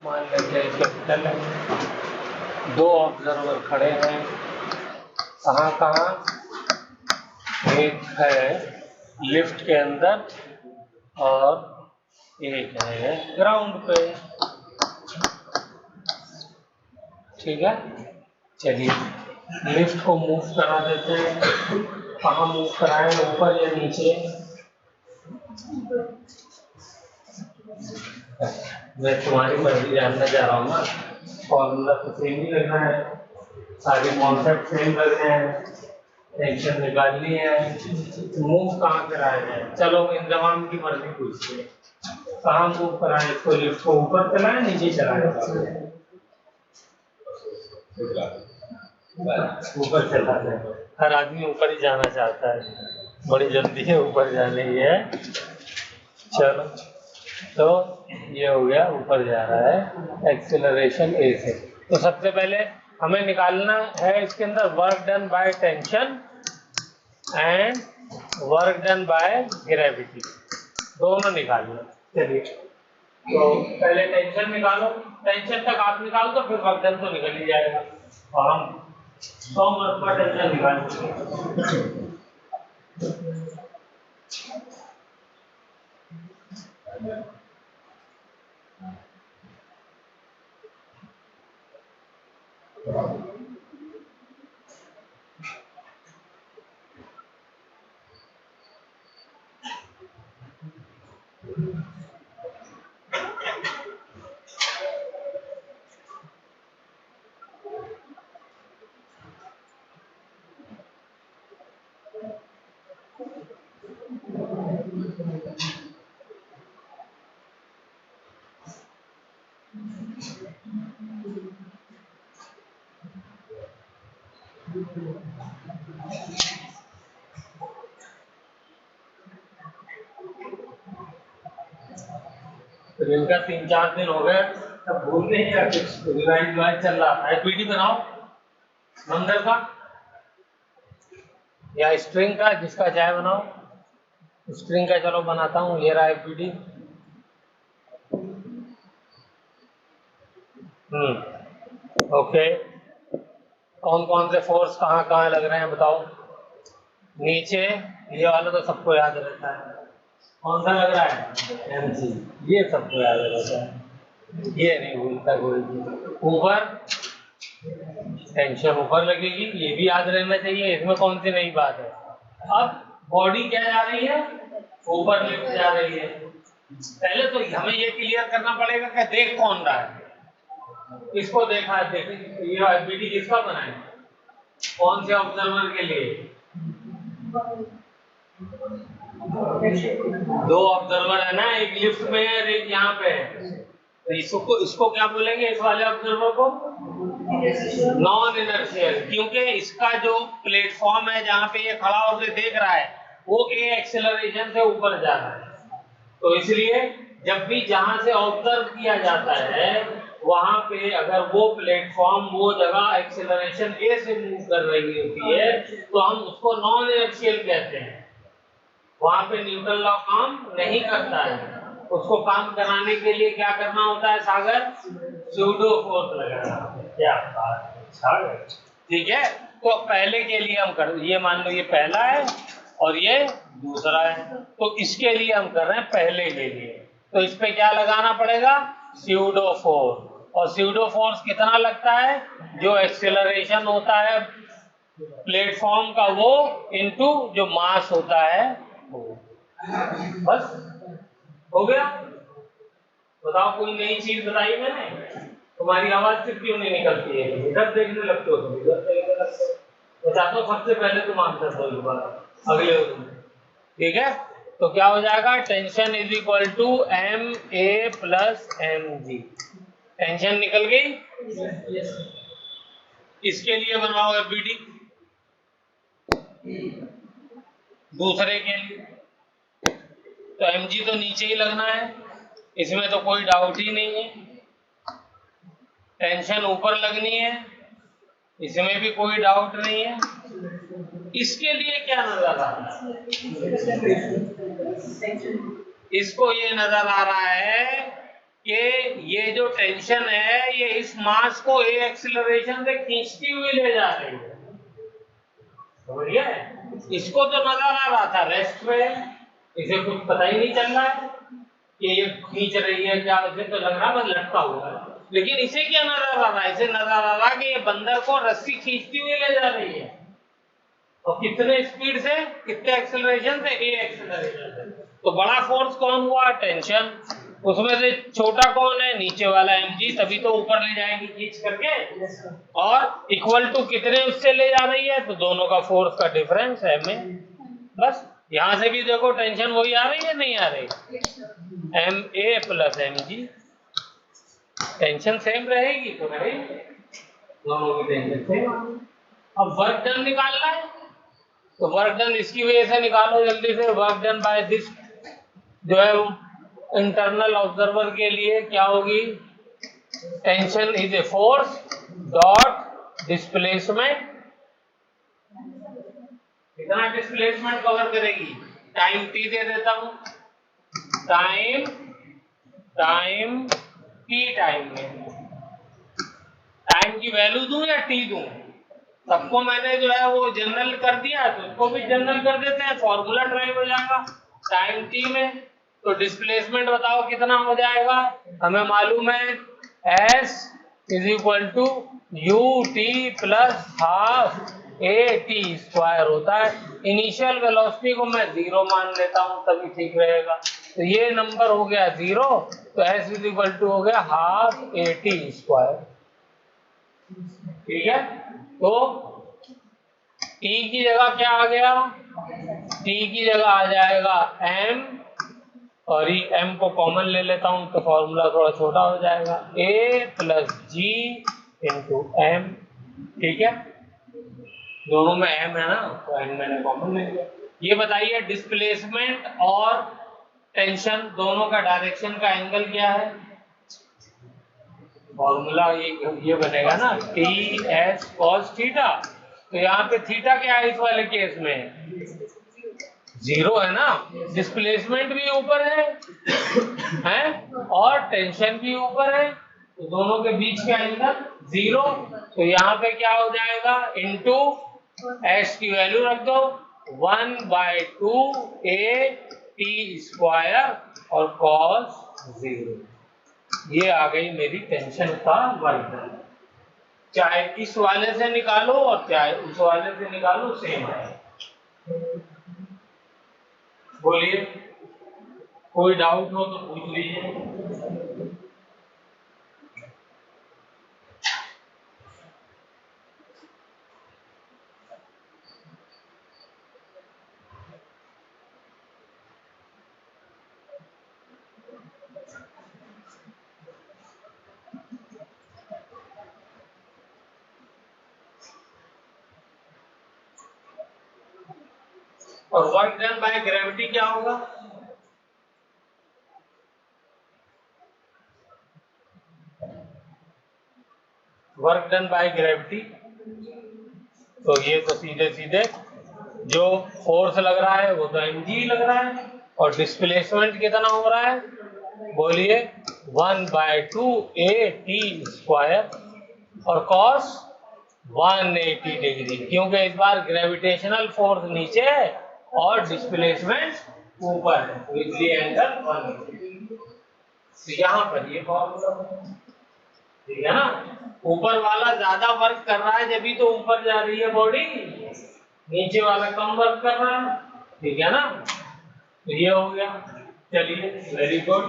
मान लेते हैं कैपिटल है, दो ऑब्जर्वर खड़े हैं, कहाँ कहाँ, एक है लिफ्ट के अंदर और एक है ग्राउंड पे। ठीक है, चलिए लिफ्ट को मूव करा देते हैं। कहाँ मूव कराएं, ऊपर या नीचे? मैं तुम्हारी मर्जी जानना चाह रहा हूँ ना। फॉर्मूला तो सेम ही लगना है, सारे कॉन्सेप्ट सेम लगने हैं, टेंशन निकालनी है, मूव कहाँ कराया जाए। चलो इंतजाम की मर्जी पूछते हैं, कहाँ मूव कराएं इसको? लिफ्ट को ऊपर चलाएं नीचे चलाएं? ऊपर चलाते हैं, हर आदमी ऊपर ही जाना चाहता है, बड़ी जल्दी है ऊपर जाने की है। चलो तो ये हो गया, ऊपर जा रहा है एक्सेलरेशन ए से। तो सबसे पहले हमें निकालना है इसके अंदर work done by tension and work done by gravity, दोनों निकालना। चलिए तो पहले टेंशन निकालो, टेंशन तक आप निकाल दो, फिर वर्क डन तो निकल ही जाएगा और हम 100 मरतबा टेंशन निकाल तो इनका 3-4 दिन हो गए, तब भूल नहीं गया, रिवाइज चल रहा है। पीडी बनाओ मंदिर का या स्ट्रिंग का, जिसका चाहे बनाओ। स्ट्रिंग का चलो बनाता हूँ, ये रहा है पीडी। ओके, कौन कौन से फोर्स कहाँ कहाँ लग रहे हैं बताओ। नीचे ये वाला तो सबको याद रहता है, कौन सा लग रहा है? MC, ये सबको याद रहता है, ये नहीं भूलता कोई भी। ऊपर टेंशन ऊपर लगेगी, ये भी याद रहना चाहिए, इसमें कौन सी नई बात है। अब बॉडी क्या जा रही है? ऊपर लिफ्ट जा रही है। पहले तो हमें ये क्लियर करना पड़ेगा कि देख कौन रहा है। इसको देखा है, देखें ये पीडी किसका बना है, कौन से ऑब्जर्वर के लिए? दो ऑब्जर्वर है ना, एक लिफ्ट में है और एक यहाँ पे है। तो इसको क्या बोलेंगे, इस वाले ऑब्जर्वर को? नॉन इनर्शियल, क्योंकि इसका जो प्लेटफॉर्म है जहाँ पे ये खड़ा होकर देख रहा है वो ए एक्सेलरेशन से ऊपर जा रहा है। तो इसलिए जब भी जहां से ऑब्जर्व किया जाता है वहां पे अगर वो प्लेटफॉर्म वो जगह एक्सेलरेशन ए से मूव कर रही होती है तो हम उसको नॉन इनर्शियल कहते हैं। वहां पे न्यूटन लॉ काम नहीं करता है, उसको काम कराने के लिए क्या करना होता है सागर? स्यूडो फोर्स लगाना। क्या बात है सागर, ठीक है। तो पहले के लिए हम कर, ये मान लो ये पहला है और ये दूसरा है, तो इसके लिए हम कर रहे हैं पहले के लिए। तो इस पे क्या लगाना पड़ेगा? Pseudo force. और स्यूडो फोर्स कितना लगता है? जो एक्सेलरेशन होता है प्लेटफॉर्म का वो इनटू जो मास होता है वो। बस हो गया। बताओ कोई नई चीज बताई मैंने? तुम्हारी आवाज सिर्फ क्यों नहीं निकलती है? इधर देखने लगते हो तुम, इधर देखने लगते हो। मैं चाहता हूँ सबसे पहले तुम आंसर दो एक बार अगले दिन, ठीक है। तो क्या हो जाएगा? Tension is equal to MA plus MG। Tension निकल गई। इसके लिए बनाओ FBD, दूसरे के लिए तो MG तो नीचे ही लगना है, इसमें तो कोई डाउट ही नहीं है। टेंशन ऊपर लगनी है, इसमें भी कोई डाउट नहीं है। इसके लिए क्या नजर आ रहा है? इसको ये नजर आ रहा है कि ये जो टेंशन है ये इस मास को ए एक्सीलरेशन से खींचती हुई ले जा रही है, समझिए। इसको तो नजर आ रहा था रेस्ट में, इसे कुछ पता ही नहीं चल रहा है कि ये खींच रही है क्या, इसे तो लग रहा बस लटका हुआ है। लेकिन इसे क्या नजर आ रहा है, इसे नजर आ रहा कि ये बंदर को रस्सी खींचती हुई ले जा रही है, और कितने स्पीड से, कितने एक्सेलरेशन से, ए एक्सेलरेशन से। तो बड़ा फोर्स कौन हुआ, टेंशन। उसमें से छोटा कौन है, नीचे वाला mg, तभी तो ऊपर ले जाएगी खींच करके। और इक्वल टू कितने उससे ले जा रही है, तो दोनों का फोर्स का डिफरेंस है में। बस यहां से भी देखो टेंशन वही आ रही है, नहीं आ रही, ma plus mg, tension same रहेगी तो रहेगी, दोनों की टेंशन सेम। अब वर्क डन निकालना है, तो वर्क डन इसकी वजह से निकालो जल्दी से। वर्क डन बाय दिस जो है इंटरनल ऑब्जर्वर के लिए क्या होगी, tension is a force dot displacement, कितना डिस्प्लेसमेंट कवर करेगी, टाइम टी दे देता हूं, टाइम टाइम टी, टाइम में टाइम की वैल्यू दूं या टी दूं, सबको मैंने जो है वो जनरल कर दिया, तो इसको भी जनरल कर देते हैं, फॉर्मूला ड्राइव हो जाएगा टाइम टी में। तो डिस्प्लेसमेंट बताओ कितना हो जाएगा, हमें मालूम है S is equal to u t plus half a t square होता है। इनिशियल वेलोसिटी को मैं 0 मान लेता हूं तभी ठीक रहेगा, तो ये नंबर हो गया 0, तो S इज इक्वल टू हो गया हाफ ए टी स्क्वायर, ठीक है। तो टी की जगह क्या आ गया, टी की जगह आ जाएगा m, और ये m को कॉमन ले लेता हूं तो फॉर्मूला थोड़ा छोटा हो जाएगा, a plus g into m, ठीक है। दोनों में m है ना, तो m मैंने कॉमन ले लिया। ये बताइए डिस्प्लेसमेंट और टेंशन दोनों का डायरेक्शन का एंगल क्या है, फॉर्मूला ये बनेगा ना टी एस कॉस थीटा। तो यहाँ पे थीटा क्या है इस वाले केस में, 0 है ना, डिस्प्लेसमेंट भी ऊपर है और टेंशन भी ऊपर है, तो दोनों के बीच का एंगल 0। तो यहाँ पे क्या हो जाएगा, इनटू एस की वैल्यू रख दो 1/2 ए टी स्क्वायर और कॉस 0, ये आ गई मेरी टेंशन का वर्क डन। चाहे इस वाले से निकालो और चाहे उस वाले से निकालो सेम है। बोलिए, कोई डाउट हो तो पूछ लीजिए। और वर्क डन बाय ग्रेविटी क्या होगा, वर्क डन बाय ग्रेविटी, तो ये तो सीधे सीधे जो फोर्स लग रहा है वो तो mg लग रहा है, और डिस्प्लेसमेंट कितना हो रहा है, बोलिए 1/2 ए टी स्क्वायर और कॉस 180 डिग्री, क्योंकि इस बार ग्रेविटेशनल फोर्स नीचे है और डिस्प्लेसमेंट ऊपर है, तो इसलिए एंगल 180। तो यहाँ पर ये फॉर्मूला, ठीक है ना, ऊपर वाला ज्यादा वर्क कर रहा है जब तो ऊपर जा रही है बॉडी, नीचे वाला कम वर्क कर रहा है, ठीक है ना, तो ये हो गया। चलिए वेरी गुड।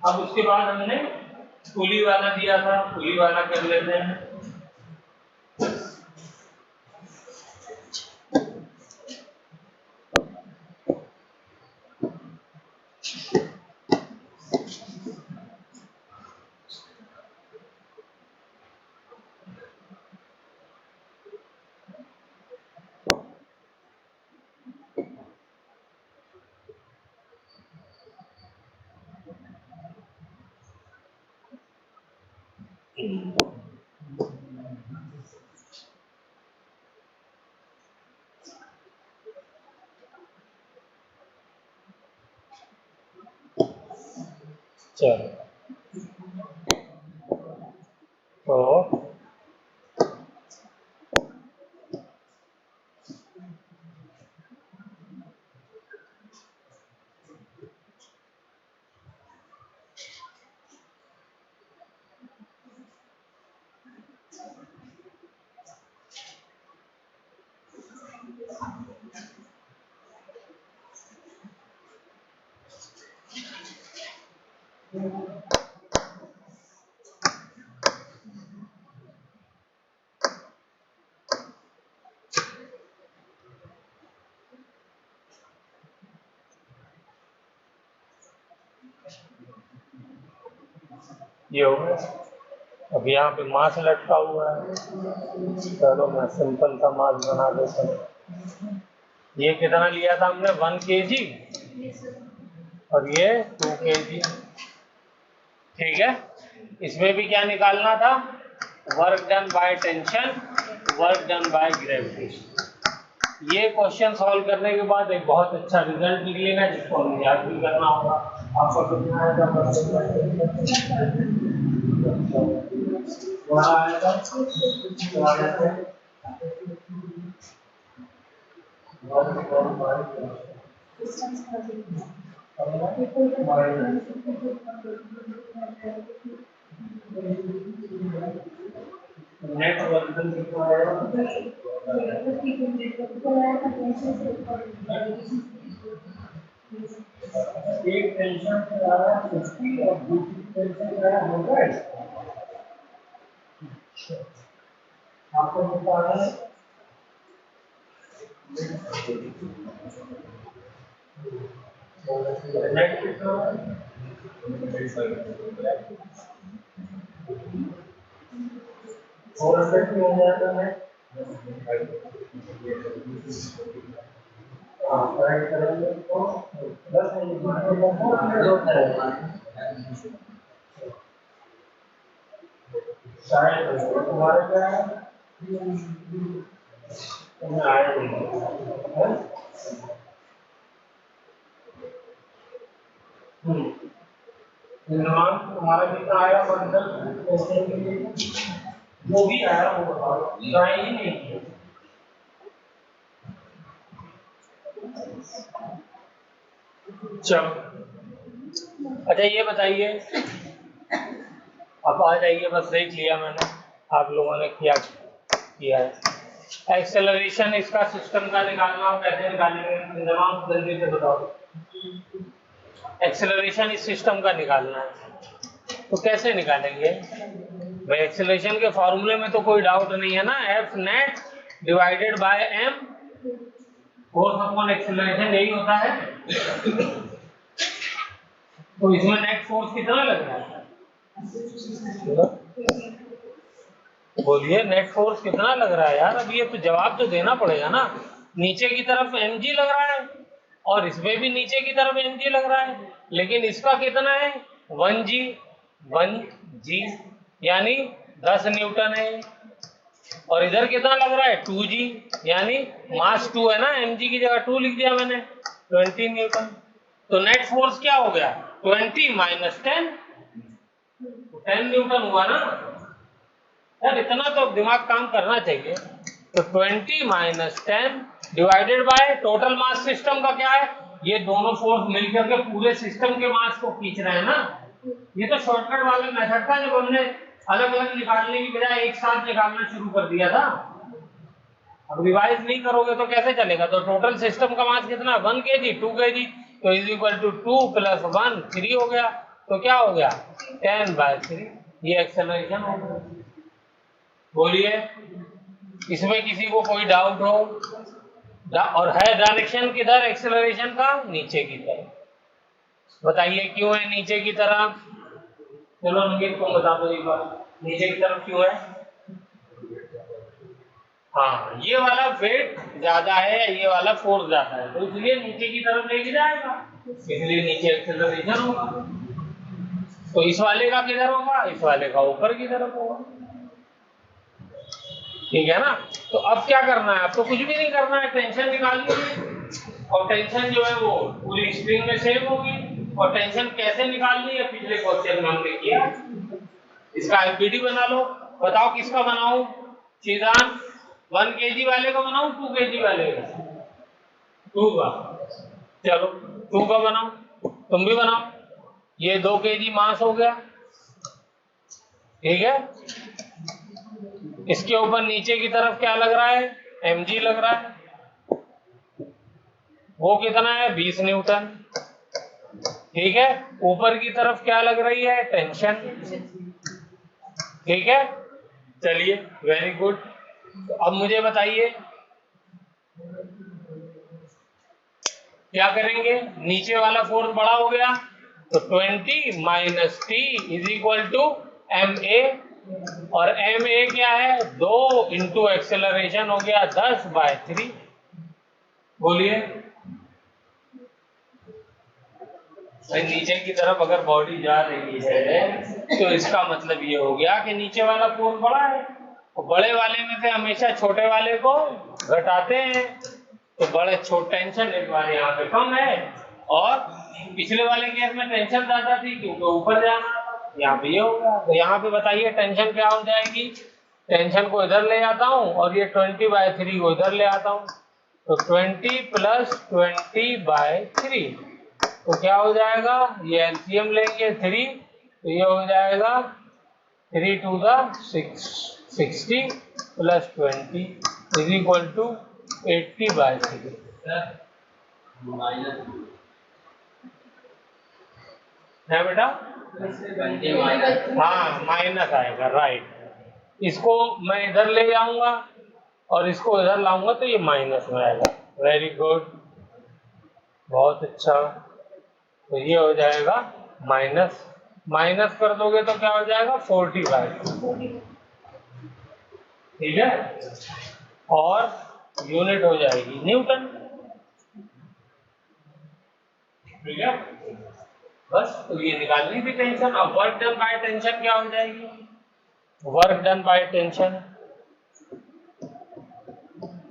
अब उसके बाद हमने पुली वाला दिया था, पुली वाला कर लेते हैं। चलो तो ये हो गया। अब यहाँ पे मास लटका हुआ है, चलो मैं सिंपल सा मास बना देता हूँ। ये कितना लिया था हमने 1 kg और ये 2 kg, ठीक है। इसमें भी क्या निकालना था, work done by tension, work done by gravitation. ये क्वेश्चन सॉल्व करने के बाद एक बहुत अच्छा रिजल्ट निकलेगा जिसको हमें याद भी करना होगा। आपको कितना आएगा, नेट वर्क कितना आएगा, एक टेंशन से आ रहा है 50 और दूसरी टेंशन से आ रहा है 100। आपको बता रहा है नेट कितना है, और अंदर क्यों हो जाता है, करेक्ट करेंगे तो 10 शायद तुम्हारे क्या है, तुम्हें आया नहीं निर्माण तुम्हारा कितना आया, बंडल जो भी आया वो बताओ, ट्राई ही नहीं किया। चलो अच्छा ये बताइए, अब आ जाइए, बस देख लिया मैंने आप लोगों ने क्या किया है। एक्सेलरेशन इसका सिस्टम का निकालना हो, कैसे निकालेंगे, जवाब जल्दी से बताओ। एक्सेलरेशन इस सिस्टम का निकालना है तो कैसे निकालेंगे भाई, एक्सेलरेशन के फॉर्मूले में तो कोई डाउट नहीं है ना, F net divided by m, force upon acceleration यही होता है। तो इसमें नेट फोर्स कितना लग रहा है, बोलिए नेट फोर्स कितना लग रहा है यार, अब ये तो जवाब तो देना पड़ेगा ना। नीचे की तरफ mg लग रहा है और इसमें भी नीचे की तरफ mg लग रहा है, लेकिन इसका कितना है 1g यानी 10 न्यूटन है, और इधर कितना लग रहा है 2g यानी मास 2 है ना, mg की जगह 2 लिख दिया मैंने, 20 न्यूटन। तो नेट फोर्स क्या हो गया 20 माइनस 10 न्यूटन हुआ ना यार, इतना तो दिमाग काम करना चाहिए। तो 20 minus 10 divided by total mass system का क्या है, ये दोनों फोर्स मिलकर के पूरे सिस्टम के मास को खींच रहे हैं ना। ये तो शॉर्टकट वाला मेथड था जब हमने अलग अलग निकालने की बजाय एक साथ निकालना शुरू कर दिया था। अब रिवाइज नहीं करोगे तो कैसे चलेगा। तो टोटल सिस्टम का मास कितना 1 kg 2 kg, तो इज इक्वल टू 2 प्लस 1 3 हो गया, तो क्या हो गया 10/3, ये एक्सेलरेशन हो गया। बोलिए इसमें किसी को कोई डाउट हो, और है डायरेक्शन किधर एक्सेलरेशन का, नीचे की तरफ। बताइए क्यों है नीचे की तरफ, चलो अंकित को बता दो एक बार, नीचे की तरफ क्यों है। हाँ ये वाला वेट ज्यादा है या ये वाला फोर्स ज्यादा है, तो इसलिए नीचे की तरफ लेके जाएगा, इसलिए नीचे एक्सेलरेशन होगा। तो इस वाले का किधर होगा, इस वाले का ऊपर की तरफ होगा, ठीक है ना। तो अब क्या करना है, अब तो कुछ भी नहीं करना है, टेंशन निकालनी है, और टेंशन जो है वो पूरी स्प्रिंग में सेव होगी, और टेंशन कैसे निकालनी है पिछले क्वेश्चन में हमने किया। इसका एलपीडी बना लो। बताओ किसका बनाऊं? चीजान 1 kg वाले का बनाऊं 2 kg वाले का? 2 का। चलो 2 का बनाओ, तुम भी बनाओ। ये 2 kg मास हो गया, ठीक है। इसके ऊपर नीचे की तरफ क्या लग रहा है? mg लग रहा है। वो कितना है? 20 न्यूटन, ठीक है। ऊपर की तरफ क्या लग रही है? टेंशन, ठीक है। चलिए वेरी गुड। अब मुझे बताइए क्या करेंगे? नीचे वाला फोर्स बड़ा हो गया तो 20 minus T is equal to ma, और ma क्या है? 2 इंटू एक्सेलरेशन हो गया 10/3। बोलिए भाई, नीचे की तरफ अगर बॉडी जा रही है तो इसका मतलब ये हो गया कि नीचे वाला फोर्स बड़ा है, और बड़े वाले में से हमेशा छोटे वाले को घटाते हैं। तो बड़े छोटे टेंशन इस बार यहाँ पे कम है, और पिछले वाले केस में टेंशन ज्यादा थी क्योंकि ऊपर जाना था। यहाँ पे ये हो गया। तो यहाँ पे बताइए टेंशन क्या हो जाएगी? टेंशन को इधर ले आता हूँ और ये 20/3 को इधर ले आता हूँ, तो 20 प्लस 20/3, तो क्या हो जाएगा? ये एलसीएम लेंगे 3, तो ये हो जाएगा 3 to the 6, 60 plus 20 is equal to 80/3। है बेटा? हाँ माइनस आएगा, राइट। इसको मैं इधर ले जाऊंगा और इसको इधर लाऊंगा तो ये माइनस में आएगा। वेरी गुड, बहुत अच्छा। तो ये हो जाएगा माइनस, माइनस कर दोगे तो क्या हो जाएगा? 40/2, ठीक है। और यूनिट हो जाएगी न्यूटन, ठीक है। बस, तो ये निकालनी थी टेंशन। अब वर्क डन बाय टेंशन क्या हो जाएगी? Work done by tension,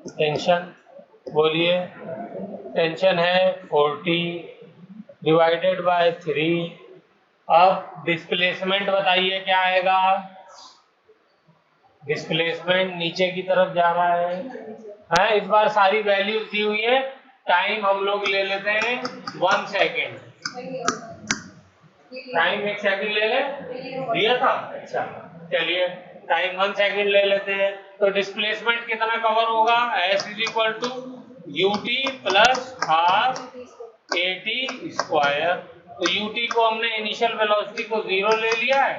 tension बोलिए, टेंशन है 40 डिवाइडेड बाय 3। अब डिस्प्लेसमेंट बताइए क्या आएगा? डिस्प्लेसमेंट नीचे की तरफ जा रहा है। इस बार सारी वैल्यूज दी हुई है। टाइम हम लोग ले लेते हैं 1 सेकेंड। टाइम 1 सेकेंड ले ले, दिया था? अच्छा, चलिए टाइम 1 सेकेंड ले लेते हैं। तो डिस्प्लेसमेंट कितना कवर होगा? S is equal to ut plus half at square. तो ut को हमने इनिशियल वेलोसिटी को 0 ले लिया है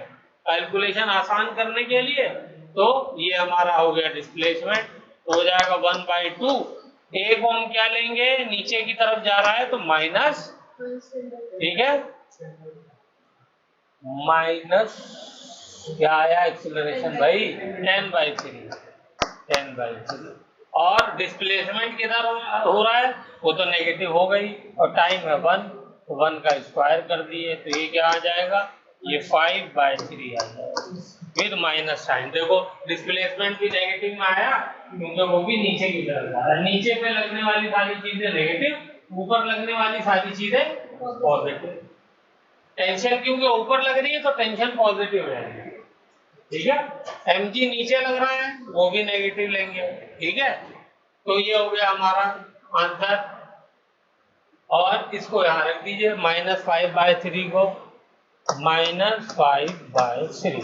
कैलकुलेशन आसान करने के लिए, तो ये हमारा हो गया डिस्प्लेसमेंट। तो हो जाएगा 1/2। a को हम क्या लेंगे? नीचे की तरफ जा रहा है तो माइनस, ठीक है, माइनस क्या आया एक्सीलरेशन भाई? 10/3, 10/3। और डिस्प्लेसमेंट किधर हो रहा है? वो तो नेगेटिव हो गई, और टाइम है 1, तो 1 का स्क्वायर कर दिए, तो ये क्या आ जाएगा? ये 5/3 आ जाएगा विद माइनस साइन। देखो डिस्प्लेसमेंट भी नेगेटिव में आया क्योंकि वो भी नीचे की तरफ जा रहा है। नीचे पे लगने वाली सारी चीजें नेगेटिव, ऊपर लगने वाली सारी चीजें पॉजिटिव। टेंशन क्योंकि ऊपर लग रही है तो टेंशन पॉजिटिव रहेगी, ठीक है। mg नीचे लग रहा है, वो भी नेगेटिव लेंगे, ठीक है। तो ये हो गया हमारा आंसर, और इसको यहां रख दीजिए -5/3 को, -5/3।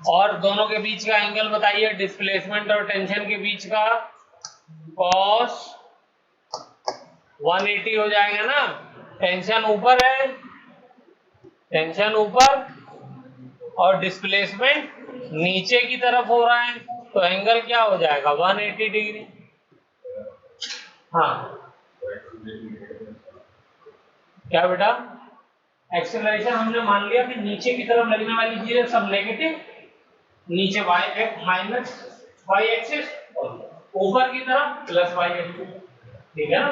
और दोनों के बीच का एंगल बताइए, डिस्प्लेसमेंट और टेंशन के बीच का। cos 180 हो जाएगा ना। टेंशन ऊपर है, टेंशन ऊपर, और डिस्प्लेसमेंट नीचे की तरफ हो रहा है, तो एंगल क्या हो जाएगा? 180 डिग्री। हाँ क्या बेटा? एक्सेलरेशन हमने मान लिया कि नीचे की तरफ लगने वाली चीजें सब नेगेटिव, नीचे y माइनस y एक्सिस, ऊपर की तरफ प्लस y एक्सिस, ठीक है ना।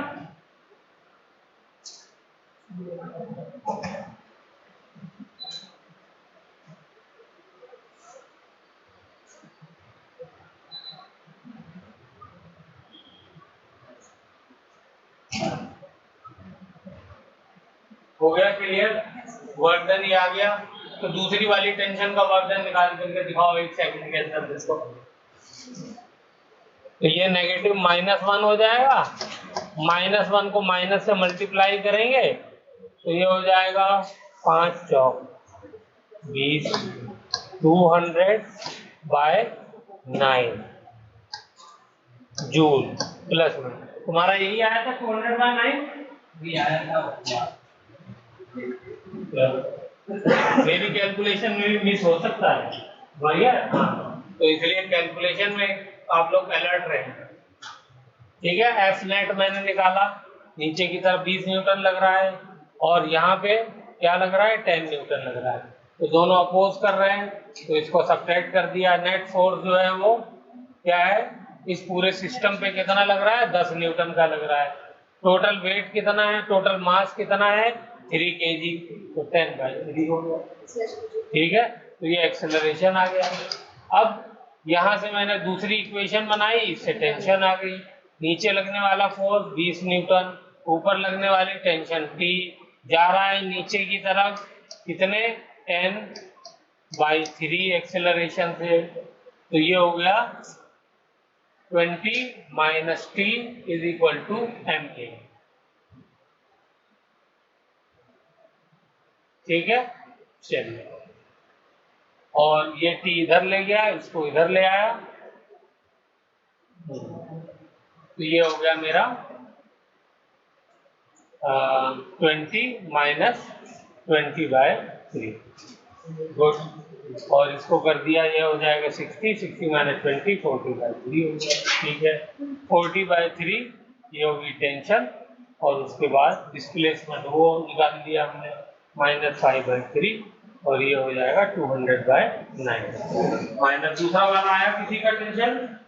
हो गया क्लियर? वर्क डन ये आ गया। तो दूसरी वाली टेंशन का वर्क डन निकाल करके दिखाओ 1 सेकंड के अंदर इसको। तो ये नेगेटिव -1 हो जाएगा, -1 को माइनस से मल्टीप्लाई करेंगे तो ये हो जाएगा 5 चौक 20, 200/9 जूल प्लस में। तुम्हारा यही आया था 200/9 भी आया था। मेरी कैलकुलेशन में भी मिस हो सकता है भैया, तो इसलिए कैलकुलेशन में आप लोग अलर्ट रहें। ठीक है, एफ नेट मैंने निकाला, नीचे की तरफ 20 न्यूटन लग रहा है और यहाँ पे क्या लग रहा है 10 न्यूटन लग रहा है, तो दोनों अपोज कर रहे हैं तो इसको सब्ट्रैक्ट कर दिया। नेट फोर्स जो है वो क्या है, इस पूरे सिस्टम पे कितना लग रहा है 10 न्यूटन का लग रहा है। टोटल वेट कितना है, टोटल मास कितना है 3 kg, तो 10/3 हो गया। ठीक है, तो ये एक्सेलरेशन आ गया। अब यहाँ से मैंने दूसरी इक्वेशन बनाई, इससे टेंशन आ गई। नीचे लगने वाला फोर्स 20 न्यूटन, ऊपर लगने वाली टेंशन T, जा रहा है नीचे की तरफ कितने 10/3 एक्सेलरेशन से, तो ये हो गया 20 - T = mK। ठीक है, चलिए, और ये T इधर ले गया, इसको इधर ले आया, तो ये हो गया मेरा 20 - 20/3। गुड, और इसको कर दिया, ये हो जाएगा 60, 60 - 20 40/3 हो गया। ठीक है, 40/3 ये होगी टेंशन, और उसके बाद डिस्प्लेसमेंट वो निकाल दिया हमने -5/3, और ये हो जाएगा 200/9। माइनस दूसरा वाला आया किसी का टेंशन,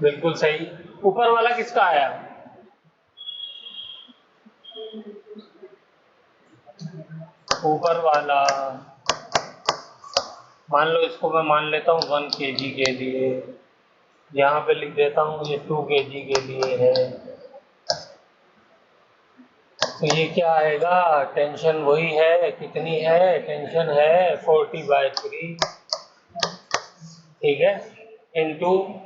बिल्कुल सही। ऊपर वाला किसका आया, ऊपर वाला मान लो, इसको मैं मान लेता हूँ 1 kg के लिए, यहाँ पे लिख देता हूँ ये 2 kg के लिए है। तो ये क्या आएगा, टेंशन वही है, कितनी है टेंशन है 40/3। ठीक है, इनटू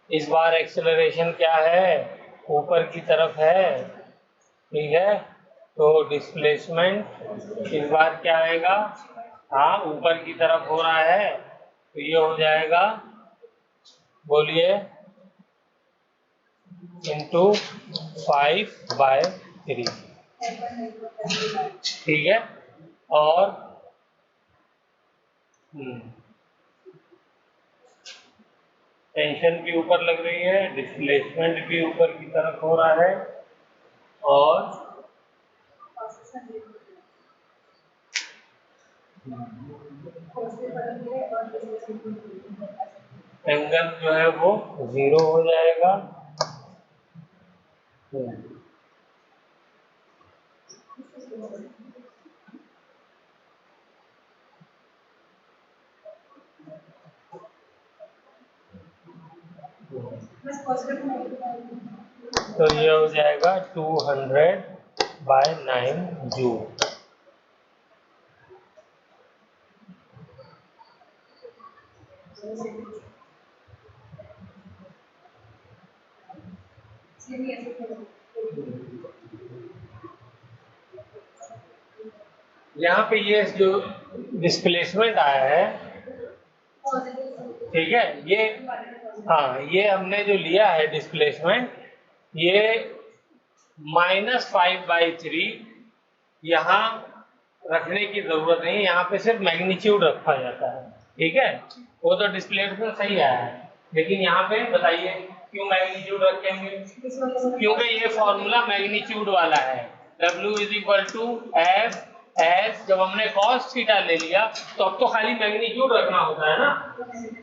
इस बार एक्सेलरेशन क्या है, ऊपर की तरफ है। ठीक है, तो डिस्प्लेसमेंट इस बार क्या आएगा, हाँ ऊपर की तरफ हो रहा है, तो ये हो जाएगा, बोलिए, इनटू 5/3। ठीक है, और टेंशन भी ऊपर लग रही है, डिस्प्लेसमेंट भी ऊपर की तरफ हो रहा है, और एंगल जो है वो 0 हो जाएगा। तो ये हो जाएगा 200/9 जूल। यहाँ पे ये जो डिस्प्लेसमेंट आया है, ठीक है, ये हाँ, ये हमने जो लिया है डिस्प्लेसमेंट, ये -5/3 यहाँ रखने की जरूरत नहीं है, यहाँ पे सिर्फ मैग्नीट्यूड रखा जाता है, ठीक है। वो तो डिस्प्लेसमेंट सही आया है, लेकिन यहाँ पे बताइए क्यों मैग्नीट्यूड रखेंगे? क्योंकि ये फॉर्मूला मैग्नीट्यूड वाला है। W = F जब हमने cos थीटा ले लिया तो अब तो खाली मैग्नीट्यूड रखना होता है ना।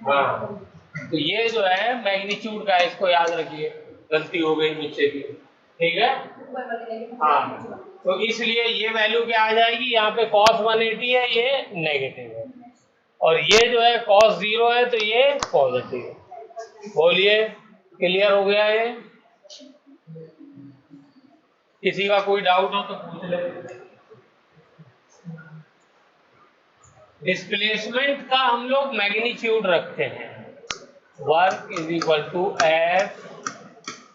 हाँ, तो ये जो है मैग्नीट्यूड का, इसको याद रखिए, गलती हो गई मुझसे भी, ठीक है। हाँ, तो इसलिए ये वैल्यू क्या आ जाएगी, यहाँ पे cos 180 है, ये नेगेटिव है, और ये जो है cos 0 है तो ये पॉजिटिव है। बोलिए, क्लियर हो गया ये? किसी का कोई डाउट हो तो पूछ ले। डिस्प्लेसमेंट का हम लोग मैग्नीट्यूड रखते हैं, work = F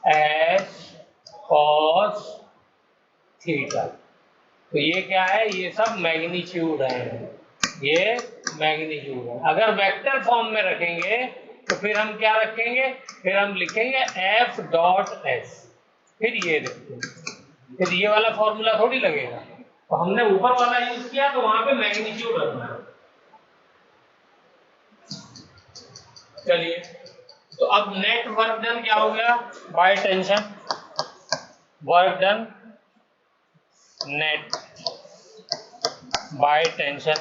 S cos theta. तो ये क्या है, ये सब मैग्नीट्यूड है, ये मैग्नीट्यूड है। अगर वेक्टर फॉर्म में रखेंगे तो फिर हम क्या रखेंगे, फिर हम लिखेंगे F.S, फिर ये लिखेंगे, फिर ये वाला फॉर्मूला थोड़ी लगेगा। तो हमने ऊपर वाला यूज किया तो वहां पे मैग्नीट्यूड रखना है। चलिए, तो अब नेट वर्क डन क्या हो गया, by tension work done net by tension,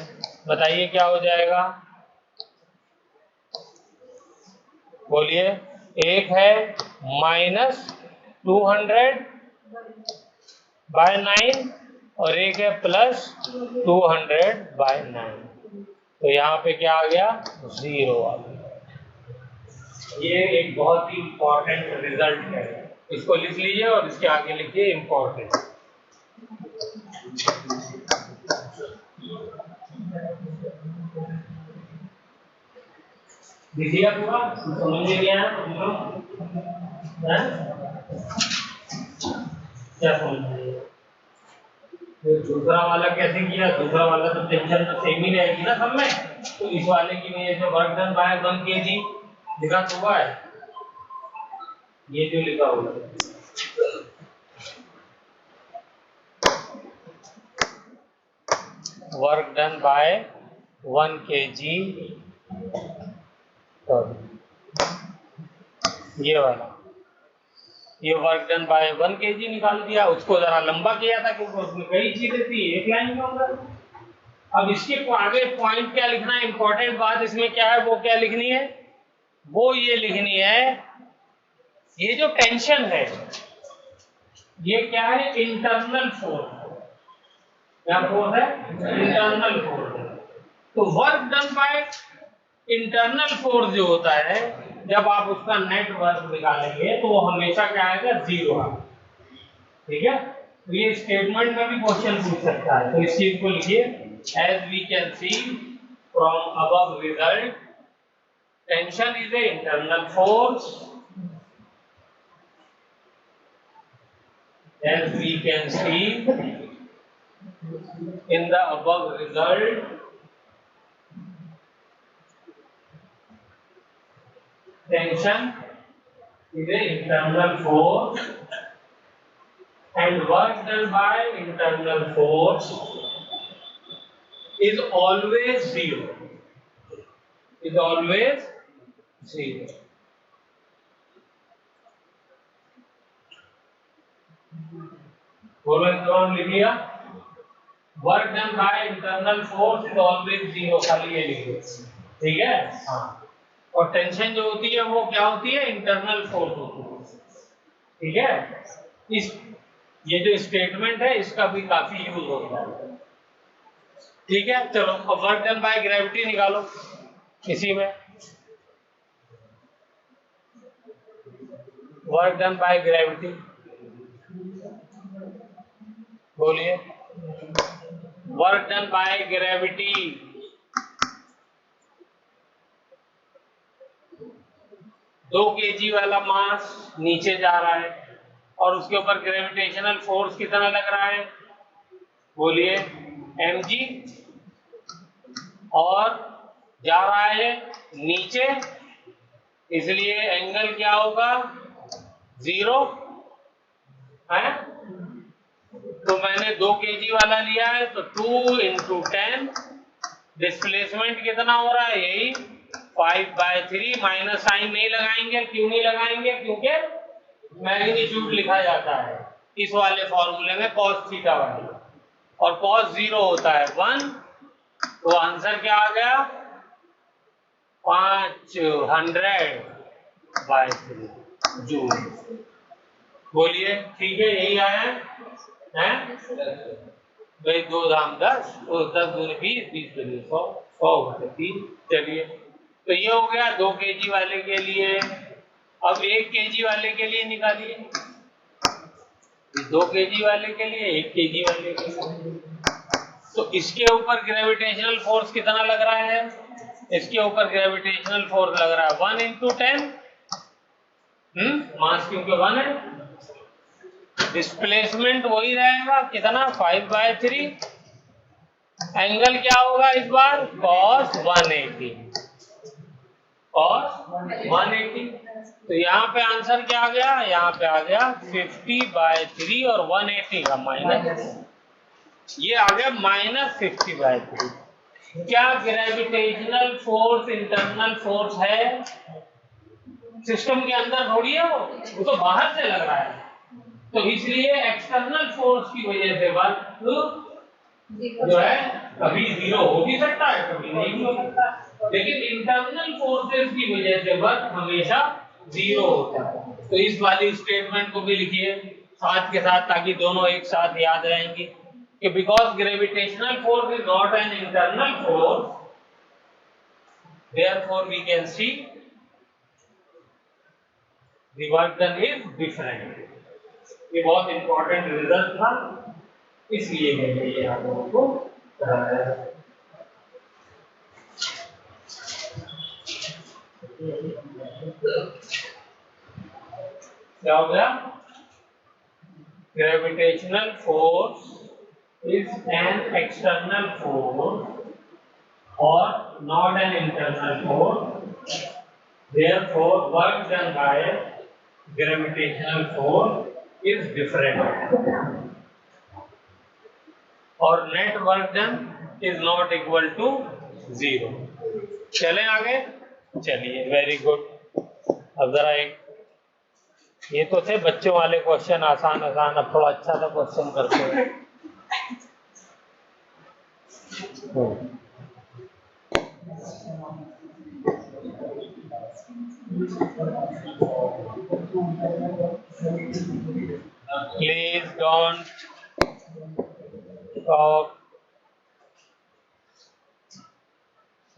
बताइए क्या हो जाएगा? बोलिए, एक है -200/9 और एक है +200/9, तो यहाँ पे क्या आ गया, 0 आ गया। ये एक बहुत ही इंपॉर्टेंट रिजल्ट है, इसको लिख लीजिए और इसके आगे लिखिए इंपॉर्टेंट। लिखिए पूरा, समझ में क्या है क्या समझ में? दूसरा वाला कैसे किया, दूसरा वाला तो टेंशन तो सेम ही रहेगी ना सब में, तो इस वाले की वजह से वर्क डन बाय 1 kg लिखा तो हुआ है, ये जो लिखा हुआ है वर्क डन बाय 1 kg, ये वाला, ये वर्क डन बाय 1 kg निकाल दिया, उसको जरा लंबा किया था क्योंकि उसमें कई चीजें थी, एक लाइन में होगा। अब इसके आगे पॉइंट क्या लिखना है, इंपॉर्टेंट बात इसमें क्या है, वो क्या लिखनी है, वो ये लिखनी है, ये जो टेंशन है ये क्या है, इंटरनल फोर्स। क्या फोर्स है, इंटरनल फोर्स। तो work done by internal force जो होता है, जब आप उसका नेट वर्क निकालेंगे तो वो हमेशा क्या आएगा, 0 आएगा, ठीक है। तो ये स्टेटमेंट में भी क्वेश्चन पूछ सकता है, तो इस चीज को लिखिए, as we can see from above result, tension is a internal force, as we can see in the above result, tension is an internal force and work done by internal force is always 0, is always 0. बोलो, इंतजाम लिख लिया, work done by internal force is always 0, खाली ये लिखिए, ठीक है। हाँ, और टेंशन जो होती है वो क्या होती है, इंटरनल फोर्स होती है, ठीक है। इस ये जो स्टेटमेंट है इसका भी काफी यूज होता है, ठीक है। चलो, अब वर्क डन बाय ग्रेविटी निकालो, इसी में वर्क डन बाय ग्रेविटी, बोलिए, वर्क डन बाय ग्रेविटी, दो केजी वाला मास नीचे जा रहा है और उसके ऊपर ग्रेविटेशनल फोर्स कितना लग रहा है, बोलिए, mg, और जा रहा है नीचे, इसलिए एंगल क्या होगा, 0 है, तो मैंने 2 kg वाला लिया है, तो 2 × 10 डिस्प्लेसमेंट कितना हो रहा है, यही 5/3। माइनस साइन नहीं लगाएंगे, क्यों नहीं लगाएंगे, क्योंकि मैग्नीट्यूड लिखा जाता है इस वाले फॉर्मूले में cos थीटा वाले, और cos 0 होता है 1, तो आंसर क्या आ गया, 500/3 जूल। बोलिए, ठीक है, यही आया है भाई। 2 धाम 10, तो 10 दूनी 20, 20 दूनी 100, 100/3। चलिए, तो ये हो गया 2 kg वाले के लिए। अब 1 kg वाले के लिए निकालिए, 2 kg वाले के लिए, 1 kg वाले के लिए। तो इसके ऊपर ग्रेविटेशनल फोर्स कितना लग रहा है, इसके ऊपर ग्रेविटेशनल फोर्स लग रहा है 1 × 10, मास क्योंकि 1 है, डिस्प्लेसमेंट वही रहेगा कितना, 5/3। एंगल क्या होगा इस बार, cos 180, cos 180। तो यहाँ पे आंसर क्या आ गया, यहाँ पे आ गया 50/3, और 180 का माइनस, ये आ गया -50/3। क्या ग्रेविटेशनल फोर्स इंटरनल फोर्स है, सिस्टम के अंदर थोड़ी है, वो तो बाहर से लग रहा है, तो इसलिए एक्सटर्नल फोर्स की वजह से वर्क जो है कभी 0 हो भी सकता है, कभी नहीं भी हो सकता है, लेकिन इंटरनल फोर्सेस की वजह से वर्क हमेशा 0 होता है। तो इस वाली स्टेटमेंट को भी लिखिए साथ के साथ, ताकि दोनों एक साथ याद रहेंगी कि because gravitational force is not an internal force, therefore we can see the work done is different। ये बहुत इंपॉर्टेंट रिजल्ट था, इसलिए मैंने ये आप लोगों को कराया। क्या हो गया, gravitational force is an external force और not an internal force, therefore work done by gravitational force is different, और net work done is not equal to 0। चलें आगे, चलिए, वेरी गुड। अब जरा एक, ये तो थे बच्चों वाले क्वेश्चन, आसान आसान, अब थोड़ा अच्छा सा क्वेश्चन करते हैं। Please don't talk.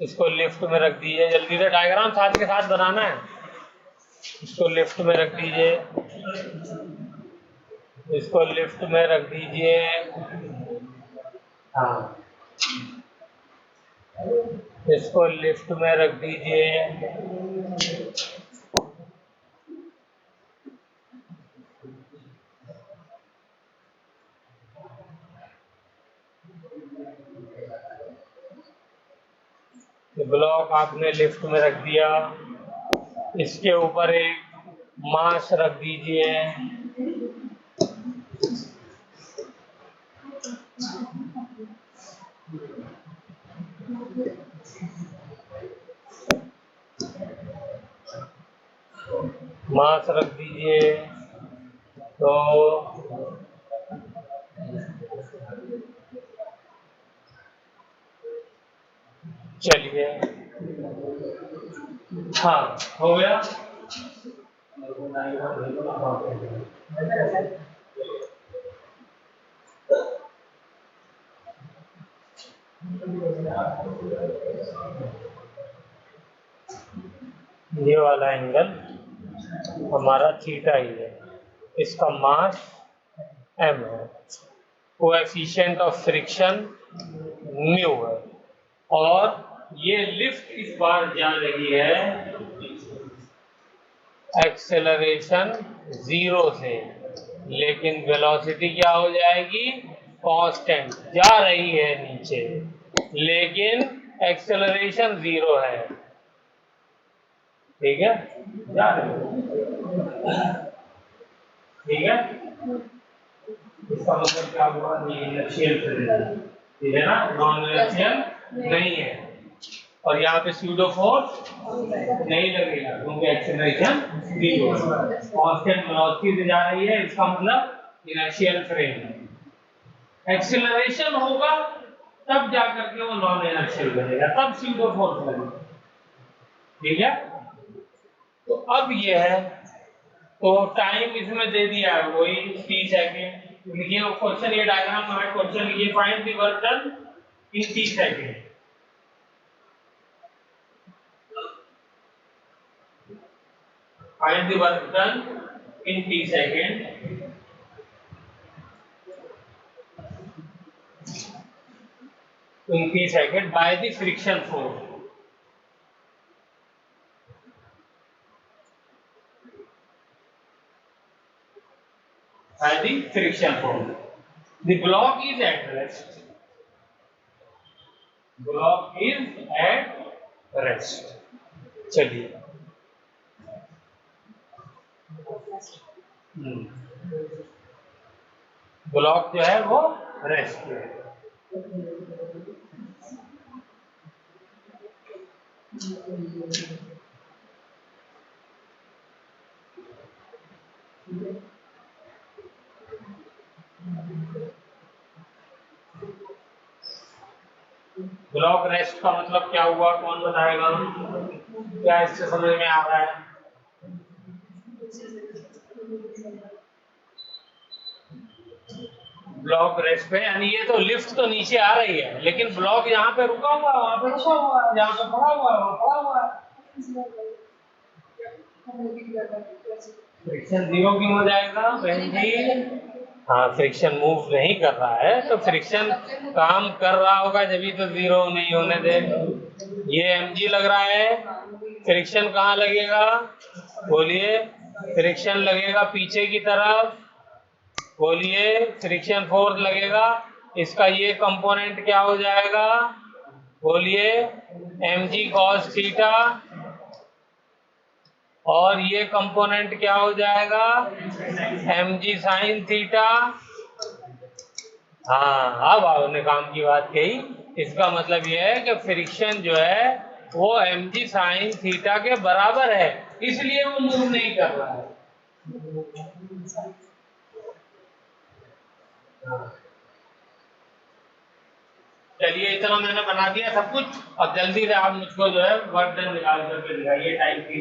इसको लिफ्ट में रख दीजिए जल्दी से, डायग्राम साथ के साथ बनाना है। इसको लिफ्ट में रख दीजिए, इसको लिफ्ट में रख दीजिए, हाँ, इसको लिफ्ट में रख दीजिए। ब्लॉक आपने लिफ्ट में रख दिया, इसके ऊपर एक मास रख दीजिए, मास रख दीजिए। तो चलिए, हाँ, हो गया। ये वाला एंगल हमारा थीटा ही है, इसका मास m है, कोएफिशिएंट ऑफ फ्रिक्शन म्यू है, और ये लिफ्ट इस बार जा रही है एक्सेलरेशन 0 से, लेकिन वेलोसिटी क्या हो जाएगी, कांस्टेंट, जा रही है नीचे, लेकिन एक्सेलरेशन 0 है। ठीक है, जा रही है, ठीक है। इसका मतलब क्या हुआ, ये इनर्शियल फ्रेम, ठीक है ना, नॉन इनर्शियल नहीं है। और यहाँ पे स्यूडो फोर्स नहीं लगेगा क्योंकि एक्सेलरेशन 0 है, कांस्टेंट वेलोसिटी से जा रही है, इसका मतलब इनर्शियल फ्रेम है। एक्सेलरेशन होगा तब जाकर के वो नॉन इनर्शियल बनेगा, तब स्यूडो फोर्स लगेगा, ठीक है। तो अब ये है, तो टाइम इसमें दे दिया है वही 30 सेकेंड। लिखिए वो क्वेश्चन, ये डायग्राम में क्वेश्चन लिखिए, find the work done in 30 second. Find the work done in T second. In T second by the friction force. By the friction force. The block is at rest. Block is at rest. चलिए, block जो है वो rest पे है। Block rest का मतलब क्या हुआ, कौन बताएगा, क्या इससे समझ में आ रहा है? ब्लॉक रेस्ट पे, यानी ये तो लिफ्ट तो नीचे आ रही है लेकिन ब्लॉक यहाँ पे रुका हुआ है, वहां पे रुका हुआ है, यहाँ पे पड़ा हुआ है, वहां पड़ा हुआ है। फ्रिक्शन 0 क्यों हो जाएगा बहन जी? हाँ, फ्रिक्शन मूव नहीं कर रहा है तो फ्रिक्शन काम कर रहा होगा जब तो 0 नहीं होने दे। ये mg लग रहा है, फ्रिक्शन कहाँ लगेगा बोलिए? फ्रिक्शन लगेगा पीछे की तरफ, बोलिए फ्रिक्शन फोर्स लगेगा। इसका ये कंपोनेंट क्या हो जाएगा बोलिए? mg cos थीटा, और ये कंपोनेंट क्या हो जाएगा? mg sin theta. हाँ, अब आपने काम की बात कही। इसका मतलब ये है कि फ्रिक्शन जो है वो mg sin थीटा के बराबर है, इसलिए वो मूव नहीं कर रहा है। चलिए, इतना मैंने बना दिया सब कुछ। अब जल्दी से आप मुझको जो है वर्क डन निकाल करके दिखाइए टाइम की।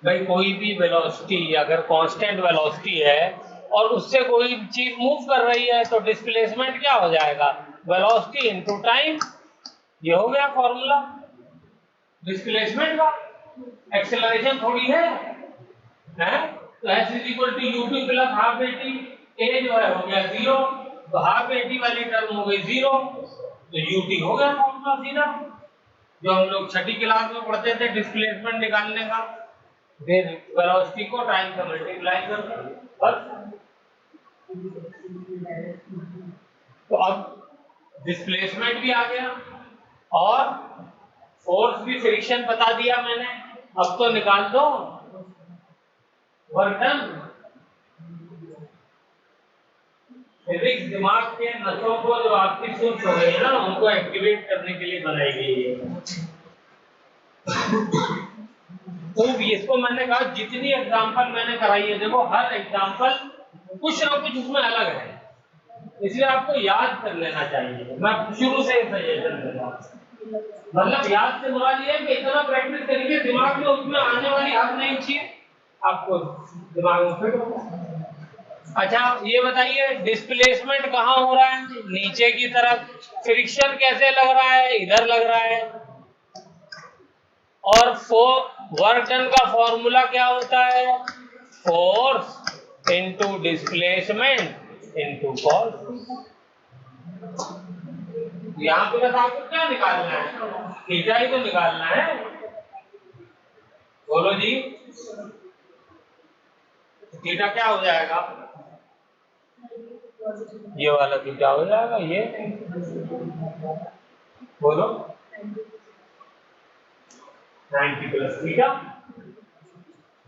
भाई, कोई भी वेलोसिटी अगर कांस्टेंट वेलोसिटी है और उससे कोई चीज मूव कर रही है तो डिस्प्लेसमेंट क्या हो जाएगा? Velocity into time. ये हो गया फॉर्मूला डिस्प्लेसमेंट का। एक्सेलरेशन थोड़ी है, तो s is equal to u2 plus half at। a जो है हो गया 0, तो हाफ at वाली टर्म हो गई 0, तो ut हो गया फॉर्मूला सीधा, जो हम लोग छठी क्लास में पढ़ते थे डिस्प्लेसमेंट निकालने का। फिर वेलोसिटी को टाइम से मल्टीप्लाई करके बस। तो अब डिस्प्लेसमेंट भी आ गया और फोर्स भी, फ्रिक्शन बता दिया मैंने। अब तो निकाल दो वर्क डन। फिजिक्स दिमाग के नसों को जो आपकी सुस्त हो गई है ना, उनको एक्टिवेट करने के लिए बनाई गई है। तो इसको मैंने कहा जितनी एग्जांपल मैंने कराई है, देखो हर एग्जांपल कुछ ना कुछ उसमें अलग है, इसलिए आपको याद कर लेना चाहिए। मैं शुरू से सजेशन देता हूँ, मतलब याद से मुराद ये है कि इतना प्रैक्टिस करेंगे दिमाग में उसमें आने वाली हर नई चीज आपको दिमाग में फिट होगा। अच्छा, ये बताइए डिस्प्लेसमेंट कहाँ हो रहा है? नीचे की तरफ। फ्रिक्शन कैसे लग रहा है? इधर लग रहा है। और वर्क डन का फॉर्मूला क्या होता है? Force into displacement into cost. यहाँ पे बस आपको क्या निकालना है? थीटा ही तो निकालना है। बोलो जी, थीटा क्या हो जाएगा? ये वाला थीटा हो जाएगा, ये बोलो 90 प्लस थीटा।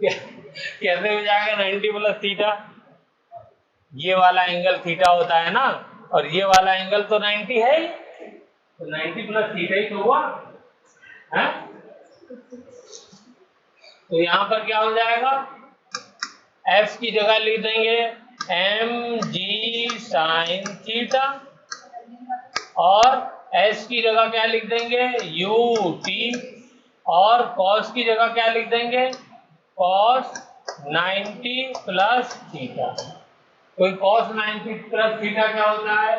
कैसे हो जाएगा 90 प्लस थीटा? ये वाला एंगल थीटा होता है ना, और ये वाला एंगल तो 90 है ही, तो 90 प्लस थीटा ही तो हुआ है। तो यहां पर क्या हो जाएगा, एफ की जगह लिख देंगे एम जी साइन थीटा, और एस की जगह क्या लिख देंगे यू टी, और कॉस की जगह क्या लिख देंगे कॉस 90 प्लस थीटा। कोई कॉस 90 प्लस थीटा क्या होता है?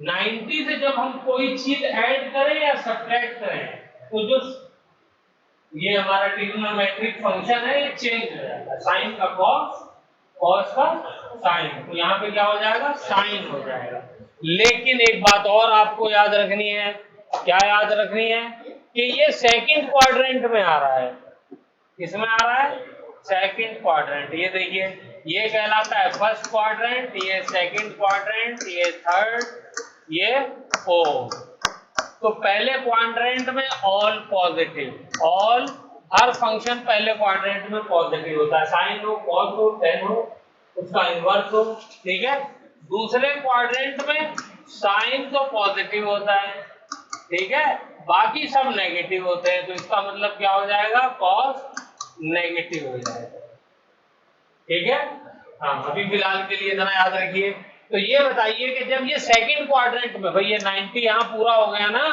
90 से जब हम कोई चीज ऐड करें या सब्ट्रैक्ट करें, तो जो ये हमारा ट्रिग्नोमेट्रिक फंक्शन है ये चेंज हो जाएगा, साइन का कॉस, कॉस का साइन, तो यहाँ पे क्या हो जाएगा साइन हो जाएगा। लेकिन एक बात और आपको याद रखनी है, क्या याद रखनी है, कि ये सेकंड क्वाड्रेंट में आ रहा है। किसमें आ रहा है? Second quadrant. ये देखिए, ये कहलाता है फर्स्ट क्वाड्रेंट, ये सेकंड क्वाड्रेंट, ये थर्ड, ये फोर्थ। तो पहले क्वाड्रेंट में ऑल पॉजिटिव, ऑल, हर फंक्शन पहले क्वाड्रेंट में पॉजिटिव होता है, साइन हो, कॉस हो, टेन हो, उसका इनवर्स हो, ठीक है। दूसरे क्वाड्रेंट में साइन तो पॉजिटिव होता है, ठीक है, बाकी सब नेगेटिव होते हैं, तो इसका मतलब क्या हो जाएगा कॉस नेगेटिव हो जाएगा, ठीक है। हाँ, अभी फिलहाल के लिए इतना याद रखिए। तो ये बताइए कि जब ये सेकंड क्वाड्रेंट में, भाई ये 90 यहाँ पूरा हो गया ना,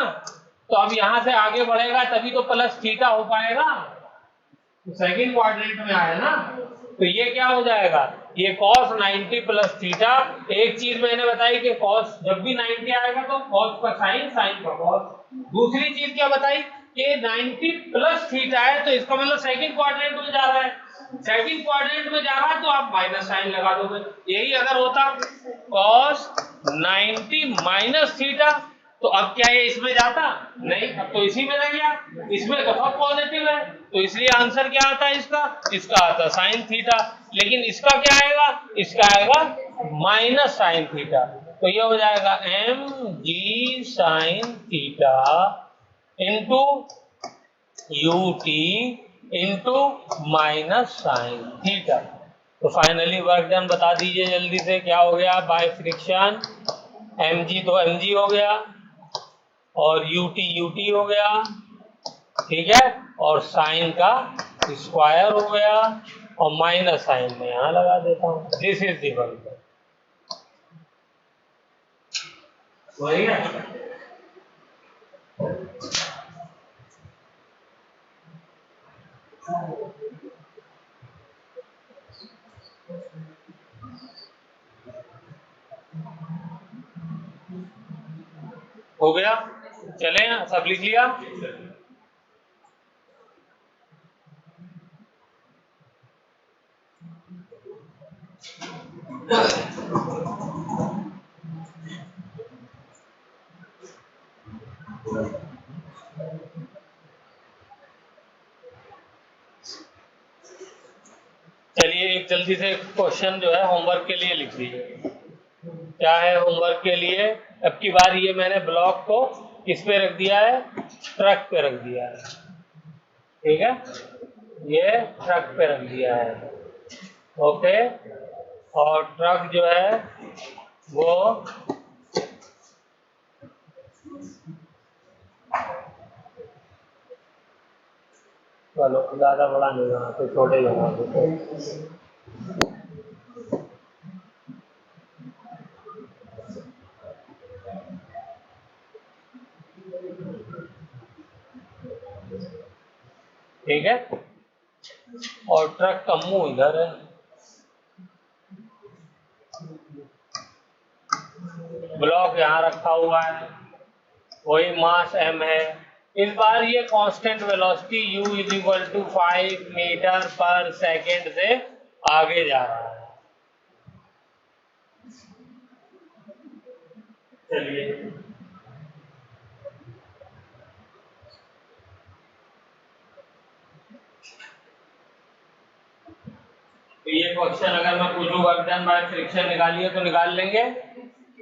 तो अब यहाँ से आगे बढ़ेगा तभी तो प्लस थीटा हो पाएगा, तो सेकंड क्वाड्रेंट में आया ना, तो ये क्या हो जाएगा, ये cos 90 प्लस थीटा। एक चीज मैंने बताई कि cos जब भी 90 आएगा तो cos का साइन, साइन का cos। दूसरी चीज क्या बताई कि 90 प्लस थीटा है, तो इसका मतलब सेकंड क्वाड्रेंट में जा रहा है, सेकंड क्वाड्रेंट में जा रहा है तो आप माइनस साइन लगा दोगे। यही अगर होता cos 90 माइनस थीटा, तो अब क्या ये इसमें जाता नहीं, अब तो इसी में रह गया, इसमें तो सब पॉजिटिव है, तो इसलिए आंसर क्या आता है इसका आता साइन थीटा। लेकिन इसका क्या आएगा, इसका आएगा माइनस साइन थीटा, तो ये हो जाएगा m g sine theta into u t into minus sine theta. तो फाइनली वर्क डन बता दीजिए जल्दी से, क्या हो गया, बाय फ्रिक्शन mg तो mg हो गया, और यूटी हो गया, ठीक है, और साइन का स्क्वायर हो गया, और माइनस साइन में यहां लगा देता हूं। This is the work. वही है, हो गया, चले सब लिख लिया। चलिए एक जल्दी से क्वेश्चन जो है होमवर्क के लिए लिख दीजिए। क्या है होमवर्क के लिए, अब की बार ये मैंने ब्लॉक को किस पे रख दिया है, ट्रक पे रख दिया है, ठीक है, ये ट्रक पे रख दिया है, ओके। और ट्रक जो है वो चलो ज्यादा बड़ा नहीं होना, तो छोटे ही होना, ठीक है। और ट्रक का मुंह इधर है, ब्लॉक यहाँ रखा हुआ है, वही मास m है। इस बार ये constant velocity u is equal to 5 metre पर सेकेंड से आगे जा रहा है। चलिए तो ये क्वेश्चन अगर मैं पूछूं वर्क डन बाय फ्रिक्शन निकालिए तो निकाल लेंगे।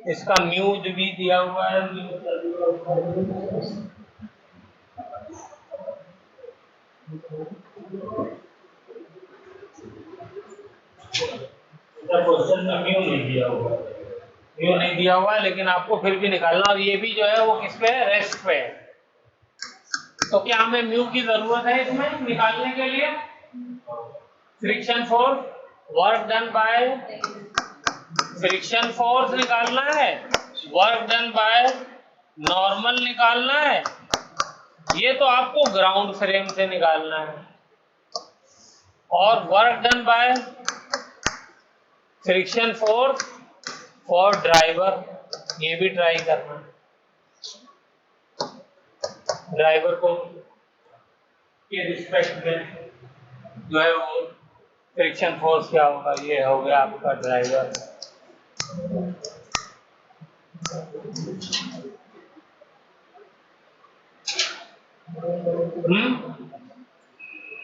इसका म्यू जो भी दिया हुआ है क्वेश्चन में म्यू नहीं दिया हुआ है, म्यू नहीं दिया हुआ है, लेकिन आपको फिर भी निकालना। और ये भी जो है वो किस पे है, रेस्ट पे है। तो क्या हमें म्यू की जरूरत है इसमें निकालने के लिए? Friction force, work done by friction force निकालना है, वर्क डन बाय नॉर्मल निकालना है, ये तो आपको ग्राउंड फ्रेम से निकालना है। और work done by friction force for driver, ये भी ट्राई करना है। ड्राइवर को के रिस्पेक्ट में जो है वो फ्रिक्शन फोर्स क्या होगा, ये हो गया आपका ड्राइवर।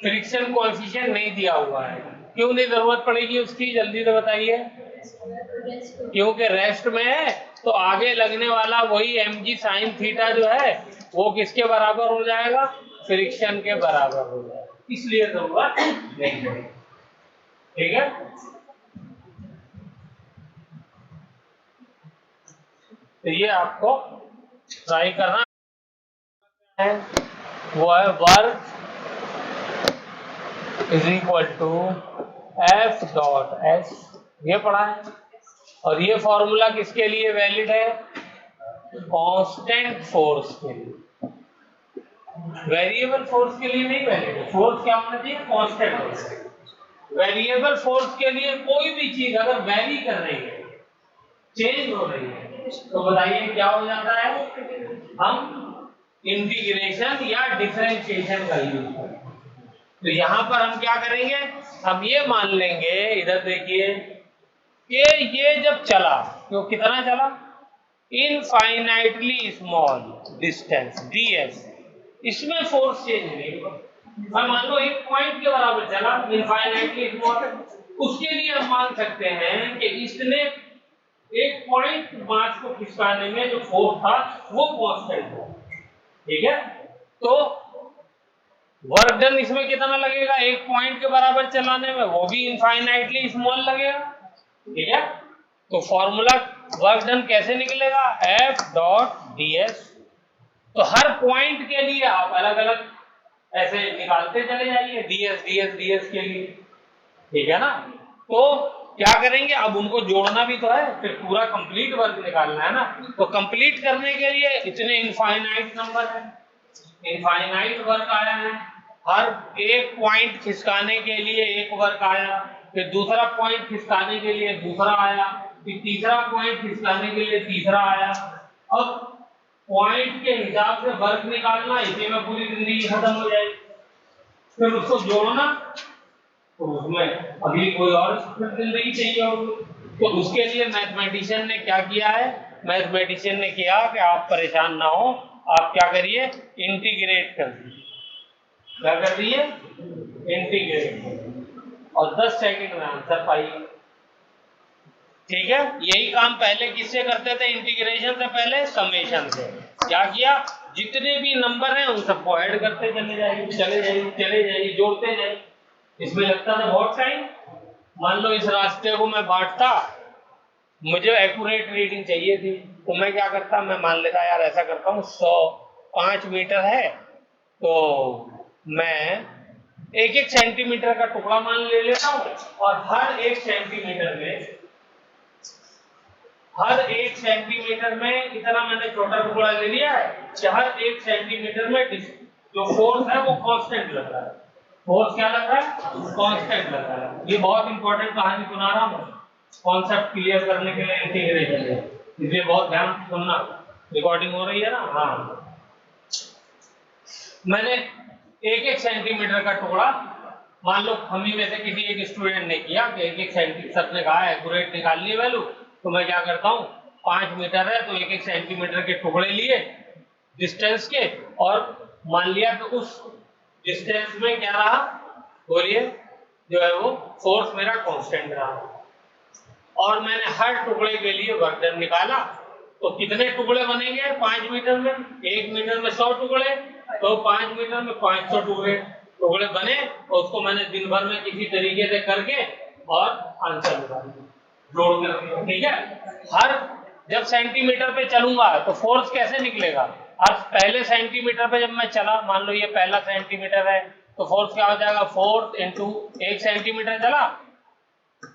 फ्रिक्शन कोएफिशिएंट नहीं दिया हुआ है, क्यों नहीं जरूरत पड़ेगी उसकी, जल्दी से बताइए। क्योंकि रेस्ट में है तो आगे लगने वाला वही mg sin थीटा जो है वो किसके बराबर हो जाएगा, फ्रिक्शन के बराबर हो जाएगा, इसलिए जरूरत नहीं पड़ेगी। ठीक है, तो ये आपको ट्राई करना है। वो है work is equal to F dot S, ये पढ़ा है। और ये फॉर्मूला किसके लिए वैलिड है, कांस्टेंट फोर्स के लिए, वेरिएबल फोर्स के लिए नहीं वैलिड है। फोर्स क्या होना चाहिए, कांस्टेंट फोर्स। वेरिएबल फोर्स के लिए कोई भी चीज अगर वेरी कर रही है, चेंज हो रही है, तो बताइए क्या हो जाता है, हम इंटीग्रेशन या डिफरेंशिएशन का यूज करेंगे। तो यहां पर हम क्या करेंगे, हम ये मान लेंगे, इधर देखिए कि ये जब चला तो कितना चला, इनफाइनाइटली स्मॉल डिस्टेंस ds, इसमें फोर्स चेंज नहीं हुआ। हम मान लो एक पॉइंट के बराबर चला इनफाइनाइटली स्मॉल, उसके लिए हम मान सकते हैं कि इसने एक पॉइंट मास को खिसकाने में जो फोर्स था वो कांस्टेंट था। ठीक है, तो वर्क डन इसमें कितना लगेगा, एक पॉइंट के बराबर चलाने में, वो भी इनफाइनाइटली स्मॉल लगेगा। ठीक है, तो फॉर्मूला वर्क डन कैसे निकलेगा, एफ डॉट ds। तो हर पॉइंट के लिए आप अलग अलग ऐसे निकालते चले जाइए ds के लिए। ठीक है ना, तो क्या करेंगे, अब उनको जोड़ना भी तो है, फिर पूरा कंप्लीट वर्क निकालना है ना। तो कंप्लीट करने के लिए इतने इनफाइनाइट नंबर है, इनफाइनाइट वर्क आया है, हर एक पॉइंट खिसकाने के लिए एक वर्क आया, फिर दूसरा पॉइंट खिसकाने के लिए दूसरा आया, फिर तीसरा पॉइंट खिसकाने के लिए तीसरा आया। अब पॉइंट के हिसाब से वर्क निकालना, इसी में पूरी जिंदगी खत्म हो जाएगी। फिर उसको जोड़ना, तो उसमें अगली कोई और जिंदगी चाहिए होगी। तो उसके लिए मैथमेटिशियन ने क्या किया है, मैथमेटिशियन ने किया कि आप परेशान ना हो, आप क्या करिए, इंटीग्रेट कर दीजिए। क्या कर दिए, इंटीग्रेट, और 10 सेकंड में आंसर पाइए। ठीक है, यही काम पहले किससे करते थे, इंटीग्रेशन से पहले समेशन से। क्या किया, जितने भी नंबर हैं उन सबको ऐड करते चले जाइए, जोड़ते जाइए। इसमें लगता था बहुत टाइम। मान लो इस रास्ते को मैं बांटता, मुझे एक्यूरेट रीडिंग चाहिए थी, तो मैं क्या करता, मैं मान लेता यार ऐसा करता हूँ 105 मीटर है, तो मैं एक एक सेंटीमीटर का टुकड़ा मान ले लेता हूँ, और हर एक सेंटीमीटर में इतना मैंने छोटा टुकड़ा ले लिया है कि हर एक सेंटीमीटर में जो फोर्स है वो कांस्टेंट लग रहा है। फोर्स क्या लग रहा है, कांस्टेंट लग रहा है। ये बहुत इंपॉर्टेंट कहानी सुना रहा हूँ, कॉन्सेप्ट क्लियर करने के लिए इंटीग्रेशन है, इसलिए बहुत ध्यान से सुनना। रिकॉर्डिंग हो रही है ना, हाँ। मैंने एक एक सेंटीमीटर का टुकड़ा, मान लो हम ही में से किसी एक स्टूडेंट ने किया कि एक एक सेंटीमीटर, सर ने कहा एक्यूरेट निकालनी है वैल्यू, तो मैं क्या करता हूँ, 5 मीटर है तो एक एक सेंटीमीटर के टुकड़े लिए डिस्टेंस के, और मान लिया कि उस डिस्टेंस में क्या रहा, बोलिए जो है वो फोर्स मेरा कांस्टेंट रहा। और मैंने हर टुकड़े के लिए वर्क डन निकाला, तो कितने टुकड़े बनेंगे 5 मीटर में? 1 मीटर में 100 टुकड़े, तो 5 मीटर में 500 टुकड़े बने, और उसको मैंने दिन भर में किसी तरीके से करके और आंसर निकाल दिया जोड़ करके। ठीक है, हर जब सेंटीमीटर पे चलूंगा तो फोर्स कैसे निकलेगा? हर पहले सेंटीमीटर पे जब मैं चला, मान लो ये पहला सेंटीमीटर है, तो फोर्स क्या हो जाएगा? 4 इंटू 1 सेंटीमीटर चला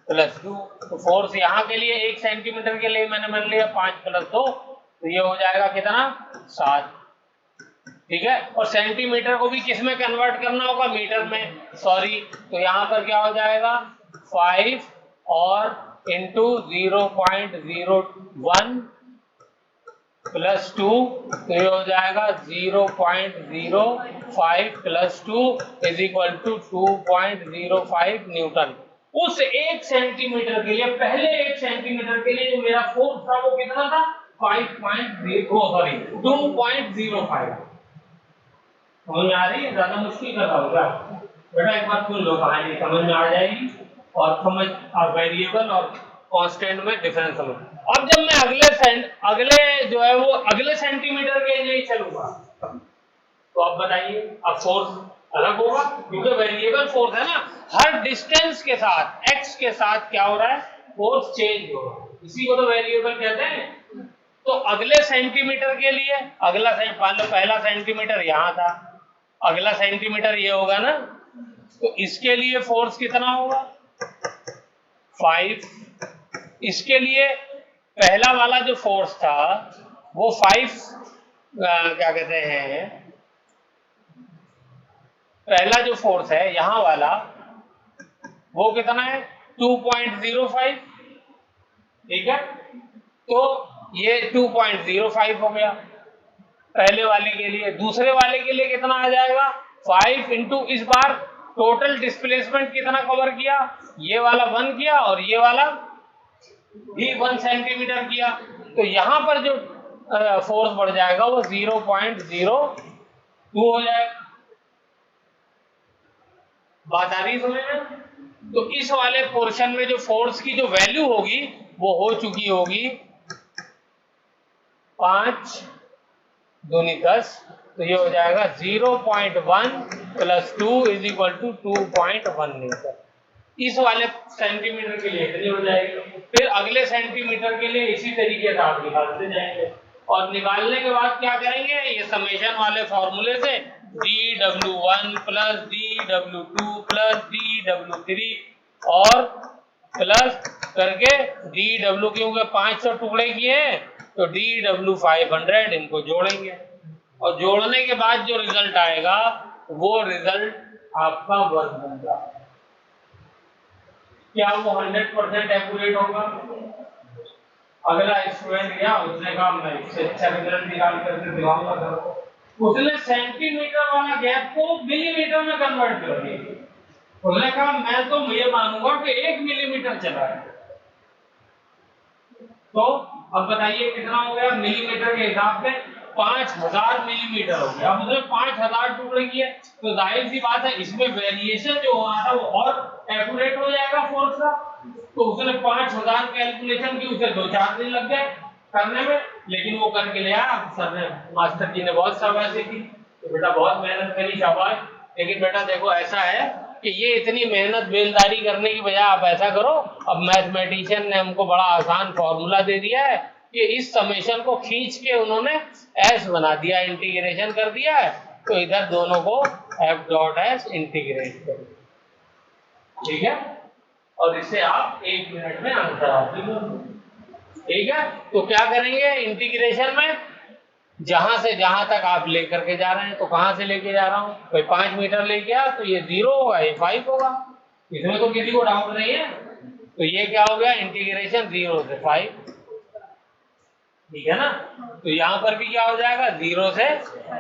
प्लस 2, तो फोर्स यहाँ के लिए 1 सेंटीमीटर के लिए मैंने मान लिया 5 प्लस 2, तो ये हो जाएगा कितना? 7। ठीक है, और सेंटीमीटर को भी किस में कन्वर्ट करना होगा? मीटर में, सॉरी, तो यहाँ पर क्या हो जाएगा? 5 और इंटू 0.01 प्लस 2, तो ये हो जाएगा 0.05 plus 2 is equal to 2.05 newton. उस 1 सेंटीमीटर के लिए, पहले 1 सेंटीमीटर के लिए जो मेरा फोर्स था वो कितना था? 2.05। समझ में आ रही है? ज्यादा मुश्किल कर रहा होगा बेटा, एक बार सुन लो, कहानी समझ में आ जाएगी और समझ वेरिएबल और कांस्टेंट में डिफरेंस समझ। अब जब मैं अगले जो है वो अगले सेंटीमीटर के लिए चलूंगा, तो अब बताइए, अब फोर्स अलग होगा, क्योंकि वेरिएबल फोर्स है ना, हर डिस्टेंस के साथ x के साथ क्या हो रहा है? फोर्स चेंज हो रहा है, इसी को तो वेरिएबल कहते हैं। तो अगले सेंटीमीटर के लिए, पहला सेंटीमीटर यहाँ था, अगला सेंटीमीटर ये होगा ना, तो इसके लिए फोर्स कितना होगा? 5। इसके लिए पहला वाला जो फोर्स था वो 5 क्या कहते हैं, पहला जो फोर्स है यहाँ वाला वो कितना है? 2.05। ठीक है, तो ये 2.05 हो गया पहले वाले के लिए। दूसरे वाले के लिए कितना आ जाएगा? 5 इंटू, इस बार टोटल डिस्प्लेसमेंट कितना कवर किया? ये वाला 1 किया और ये वाला भी 1 सेंटीमीटर किया, तो यहां पर जो फोर्स बढ़ जाएगा वो 0.02 हो जाएगा। बात आ रही समझ में? तो इस वाले पोर्शन में जो फोर्स की जो वैल्यू होगी वो हो चुकी होगी 5 दूनी 10, तो ये हो जाएगा 0.1 plus 2 is equal to 2.1 newton. इस वाले सेंटीमीटर के लिए इतनी हो जाएगी। फिर अगले सेंटीमीटर के लिए इसी तरीके से आप निकालते जाएंगे, और निकालने के बाद क्या करेंगे? ये समेशन वाले फॉर्मूले से dw1 plus dw2 plus dw3 और प्लस करके dw, क्योंकि 500 टुकड़े किए हैं तो dw500, इनको जोड़ेंगे, और जोड़ने के बाद जो रिजल्ट आएगा वो रिजल्ट आपका वर्क बन जाएगा। क्या वो 100% एक्यूरेट होगा? अगला स्टूडेंट गया, उसने कहा मैं इससे अच्छा रिजल्ट निकाल करके दिखाऊंगा सर को, उसने सेंटीमीटर वाला गैप को मिलीमीटर में कन्वर्ट कर दिया। उसने कहा मैं तो ये मानूंगा कि 1 मिलीमीटर चला है। तो अब बताइए कितना हो गया? मिलीमीटर के हिसाब से 5000 मिलीमीटर हो गया। अब उसने 5000 टुकड़े किए, तो जाहिर सी बात है इसमें वेरिएशन जो हो रहा था वो और एक्यूरेट हो जाएगा फोर्स का। तो उसने 5000 कैलकुलेशन की, उसे 2-4 दिन लग गए करने में, लेकिन वो करके ले आया। सर ने, मास्टर जी ने बहुत शाबाशी की, तो बेटा बहुत मेहनत करी, शाबाश, लेकिन बेटा देखो ऐसा है कि ये इतनी मेहनत बेलदारी करने की बजाय आप ऐसा करो, अब मैथमेटिशियन ने हमको बड़ा आसान फॉर्मूला दे दिया है कि इस समेशन को खींच के उन्होंने एस बना दिया, इंटीग्रेशन कर दिया है, तो इधर दोनों को एफ डॉट एस इंटीग्रेट करो। ठीक है, और इसे आप 1 मिनट में आंसर हासिल करो। ठीक है, तो क्या करेंगे इंटीग्रेशन में? जहां से जहां तक आप लेकर के जा रहे हैं, तो कहां से लेके जा रहा हूं? कोई 5 मीटर लेके आ तो ये 0 होगा, ये 5 होगा, इसमें तो किसी को डाउट नहीं है। तो ये क्या हो गया? इंटीग्रेशन 0 से 5। ठीक है ना? तो यहां पर भी क्या हो जाएगा? 0 से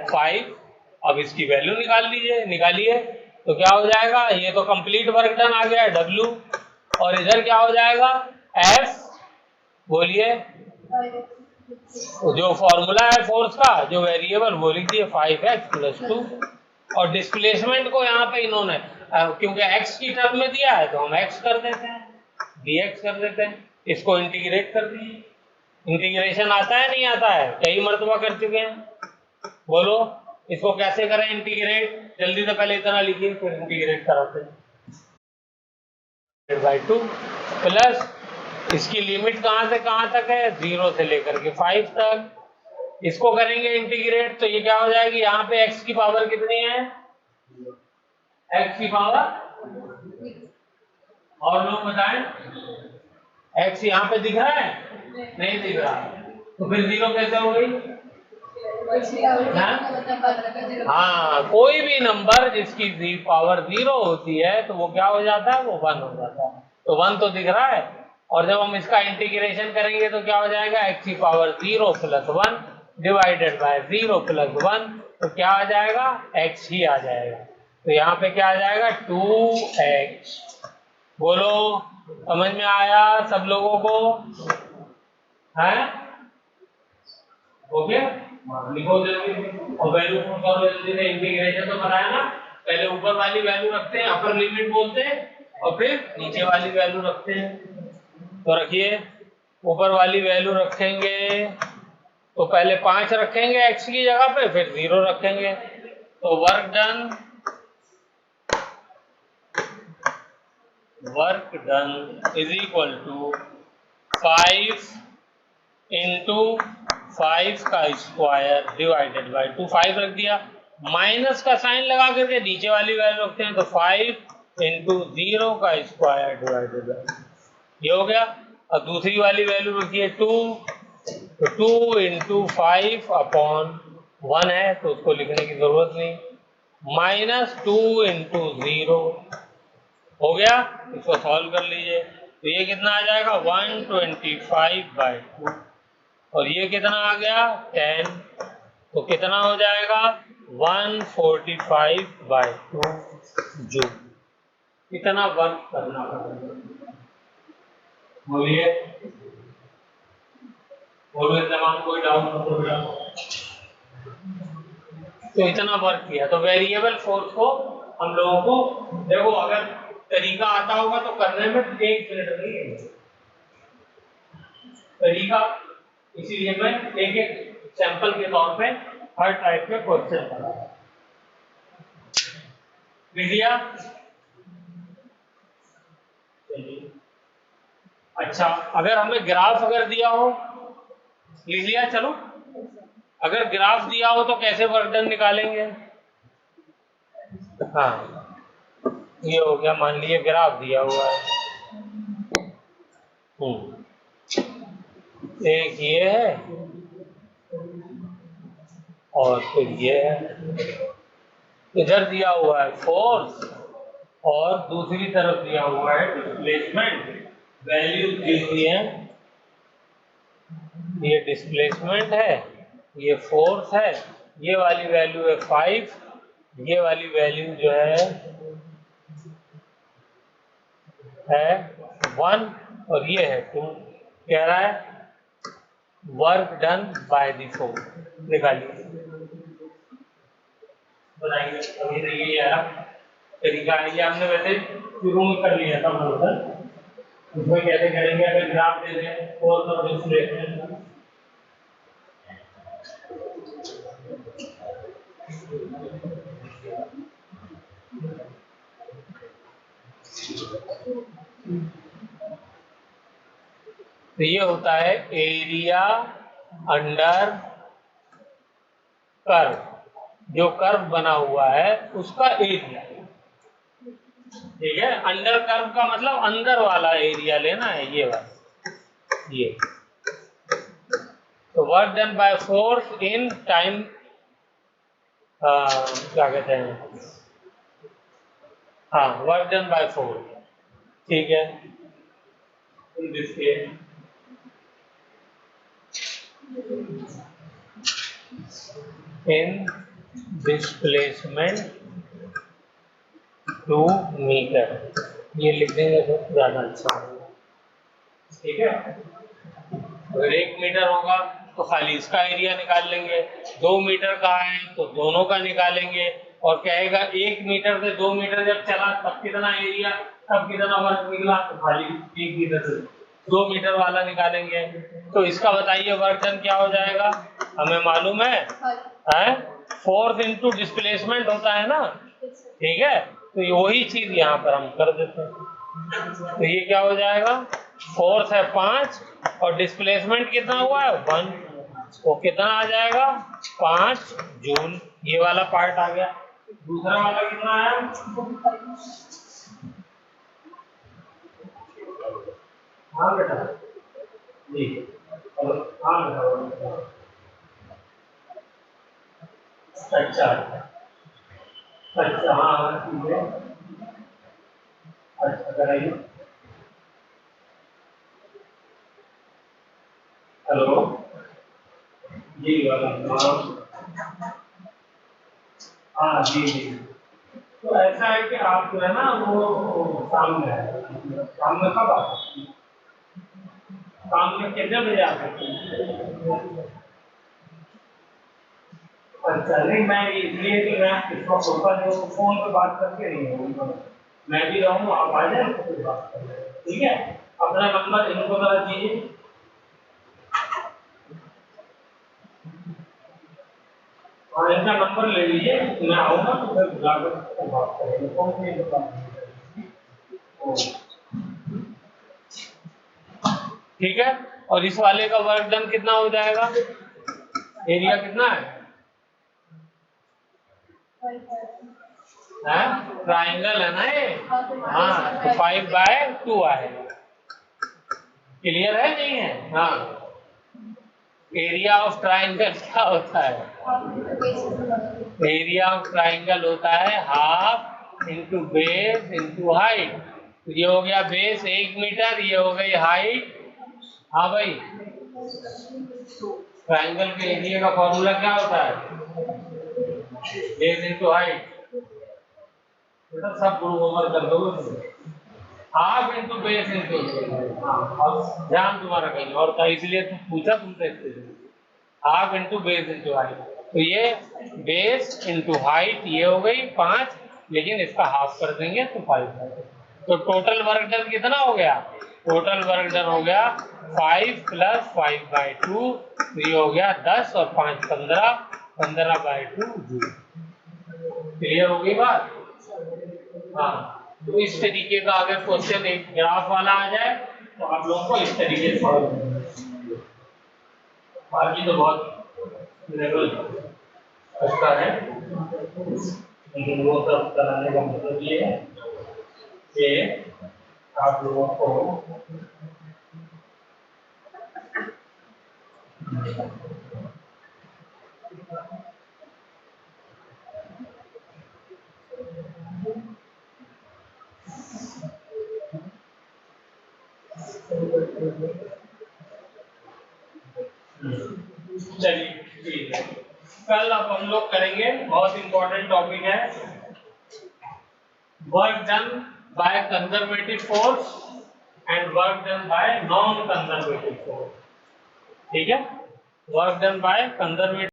5। अब इसकी वैल्यू निकाल लीजिए, निकालिए, तो क्या हो जाएगा? ये तो कंप्लीट वर्क डन आ गया W, और इधर क्या हो जाएगा? F, बोलिए, जो फॉर्मूला है फोर्स का, जो वेरिएबल वो लिख दिए 5x + 2, और डिस्प्लेसमेंट को यहाँ पे इन्होंने क्योंकि x की टर्म में दिया है तो हम x कर देते हैं, dx कर देते हैं, इसको इंटीग्रेट कर दीजिए। इंटीग्रेशन आता है नहीं आता है, कई मर्तबा कर चुके हैं। बोलो इसको कैसे करें इंटीग्रेट, जल्दी से पहले इतना लिखिए फिर इंटीग्रेट कराते हैं। बाई 2 प्लस इसकी लिमिट कहाँ से कहाँ तक है, 0 से लेकर के 5 तक। इसको करेंगे इंटीग्रेट तो ये क्या हो जाएगी, यहाँ पे x की पावर कितनी है, x की पावर, और लोग बताएं x यहाँ पे दिख रहा है, नहीं दिख रहा, तो फिर 0 कैसे हो गई? हाँ, कोई भी नंबर जिसकी पावर 0 होती है तो वो क्या हो जाता है, वो 1 हो जाता है। तो 1 तो दिख रहा है, और जब हम इसका इंटीग्रेशन करेंगे तो क्या हो जाएगा, x की power 0 plus 1 divided by 0 plus 1, तो क्या आ जाएगा, x ही आ जाएगा। तो यहाँ पे क्या आ जाएगा, 2x। बोलो समझ में आया सब लोगों को? है हो गया? लिखो जल्दी और वैल्यू पुट करो जल्दी से। इंटीग्रेशन तो बनाया ना, पहले ऊपर वाली वैल्यू रखते हैं, अपर लिमिट बोलते हैं, और फिर नीचे वाली वैल्यू रखते हैं। तो रखिए, ऊपर वाली वैल्यू रखेंगे तो पहले 5 रखेंगे x की जगह पे, फिर 0 रखेंगे। तो work done is equal to 5 into 5 का स्क्वायर डिवाइडेड बाई 2। 5 रख दिया, माइनस का साइन लगा करके नीचे वाली वैल्यू रखते हैं, तो 5 इंटू 0 का स्क्वायर डिवाइडेड बाई, ये हो गया। और दूसरी वाली वैल्यू रखिए 2, तो 2 इंटू 5 अपॉन 1 है तो उसको लिखने की जरूरत नहीं, माइनस 2 इंटू 0 हो गया। इसको सॉल्व कर लीजिए तो ये कितना आ जाएगा, 125/2, और ये कितना आ गया 10, तो कितना हो जाएगा 145/2 जूल। इतना वर्क करना पड़ेगा। बोलिए, बोलो तमाम कोई डाउट हो तो इतना वर्क किया। तो वेरिएबल फोर्स को हम लोगों को, देखो अगर तरीका आता होगा तो करने में 1 मिनट लगेगा तरीका, इसीलिए मैं एक एक सैंपल के तौर पे हर टाइप के क्वेश्चन कर रहा हूं। लिख लिया? अच्छा, अगर हमें ग्राफ अगर दिया हो, लिख लिया? चलो, अगर ग्राफ दिया हो तो कैसे वर्क डन निकालेंगे? हाँ, ये हो गया, मान लीजिए ग्राफ दिया हुआ है, एक ये है और फिर ये है। इधर दिया हुआ है फोर्स और दूसरी तरफ दिया हुआ है डिस्प्लेसमेंट। वैल्यू दी हुई है, ये डिस्प्लेसमेंट है, ये फोर्स है, ये वाली वैल्यू है 5, ये वाली वैल्यू जो है 1 और ये है 2। कह रहा है work done by the force, निकालिए बताइए। अभी तो ये यार तरीका है, ये हमने वैसे शुरू में कर लिया था मतलब, उसमें कैसे करेंगे, अगर ग्राफ दे दें फोर्स और डिस्प्लेसमेंट। तो ये होता है एरिया अंडर कर्व, जो कर्व बना हुआ है उसका एरिया, ठीक है। अंडर कर्व का मतलब अंदर वाला एरिया लेना है, ये वाला, ये। तो work done by force in time, क्या कहते हैं, हाँ, वर्क डन बाय फोर्स, ठीक है। इन डिस्प्लेसमेंट 2 मीटर, ये लिख देंगे तो ज्यादा अच्छा होगा, ठीक है। अगर 1 मीटर होगा तो खाली इसका एरिया निकाल लेंगे, 2 मीटर का है तो दोनों का निकालेंगे, और कहेगा 1 मीटर से 2 मीटर जब चला तब कितना एरिया, तब कितना वर्ग निकला, तो खाली 1 मीटर से 2 मीटर वाला निकालेंगे। तो इसका बताइए वर्क डन क्या हो जाएगा, हमें मालूम है फोर्स इनटू डिस्प्लेसमेंट होता है ना, ठीक है, तो वही चीज यहाँ पर हम कर देते हैं। तो ये क्या हो जाएगा, फोर्स है 5 और डिस्प्लेसमेंट कितना हुआ है 1, तो कितना आ जाएगा 5 जूल। ये वाला पार्ट आ गया। दूसरा वाला कितना आया, हाँ बेटा जी, हाँ बेटा, अच्छा अच्छा, हाँ ठीक है, अच्छा कराइए। हेलो जी वाला, हाँ जी जी। तो ऐसा है कि आप जो है ना वो सामने है, सामने कब आ सकते हैं, सामने कितने बजे आ सकते हैं? अच्छा नहीं, मैं इसलिए कि मैं इसको होता जो फोन पे बात करके नहीं हूँ, मैं भी रहूँ, आप आ जाए तो फिर बात कर लें, ठीक है। अपना नंबर इनको जरा दीजिए। और इनका नंबर ले लीजिए, मैं आऊँगा तो फिर बुलाकर बात करेंगे, कौन सी दुकान, ठीक है। और इस वाले का वर्क डन कितना हो जाएगा, एरिया कितना है, ट्राइंगल है ना ये, हाँ तो 5/2 आएगा। क्लियर है नहीं है, हाँ। एरिया ऑफ ट्राइंगल क्या होता है, एरिया ऑफ ट्राइंगल होता है half into base into height. ये हो गया बेस 1 मीटर, ये हो गई हाइट, हाँ भाई। ट्राइंगल के एरिया का फॉर्मूला क्या होता है, बेस इंटू हाइट, बेटा सब गुरु होमवर्क कर दोगे, हाफ इंटू बेस इंटू, ध्यान तुम्हारा कहीं और था इसलिए तुम पूछा तुमसे, half into base into height. तो ये बेस इंटू हाइट ये हो गई 5, लेकिन इसका हाफ कर देंगे तो 5। तो टोटल वर्क डन कितना हो गया, टोटल वर्क डन हो गया 5 + 5/2, ये हो गया 10 और 5 15, 15/2 जूल। क्लियर हो गई बात, हाँ। तो इस तरीके का अगर क्वेश्चन एक ग्राफ वाला आ जाए तो आप लोगों को इस तरीके से सॉल्व करना है। बाकी तो बहुत लेवल अच्छा है, लेकिन वो सब कराने का मतलब ये है कि आप लोगों को चलिए ठीक है, कल अब हम लोग करेंगे, बहुत इंपॉर्टेंट टॉपिक है, work done by conservative force and work done by non conservative force, ठीक है। Work done by conservative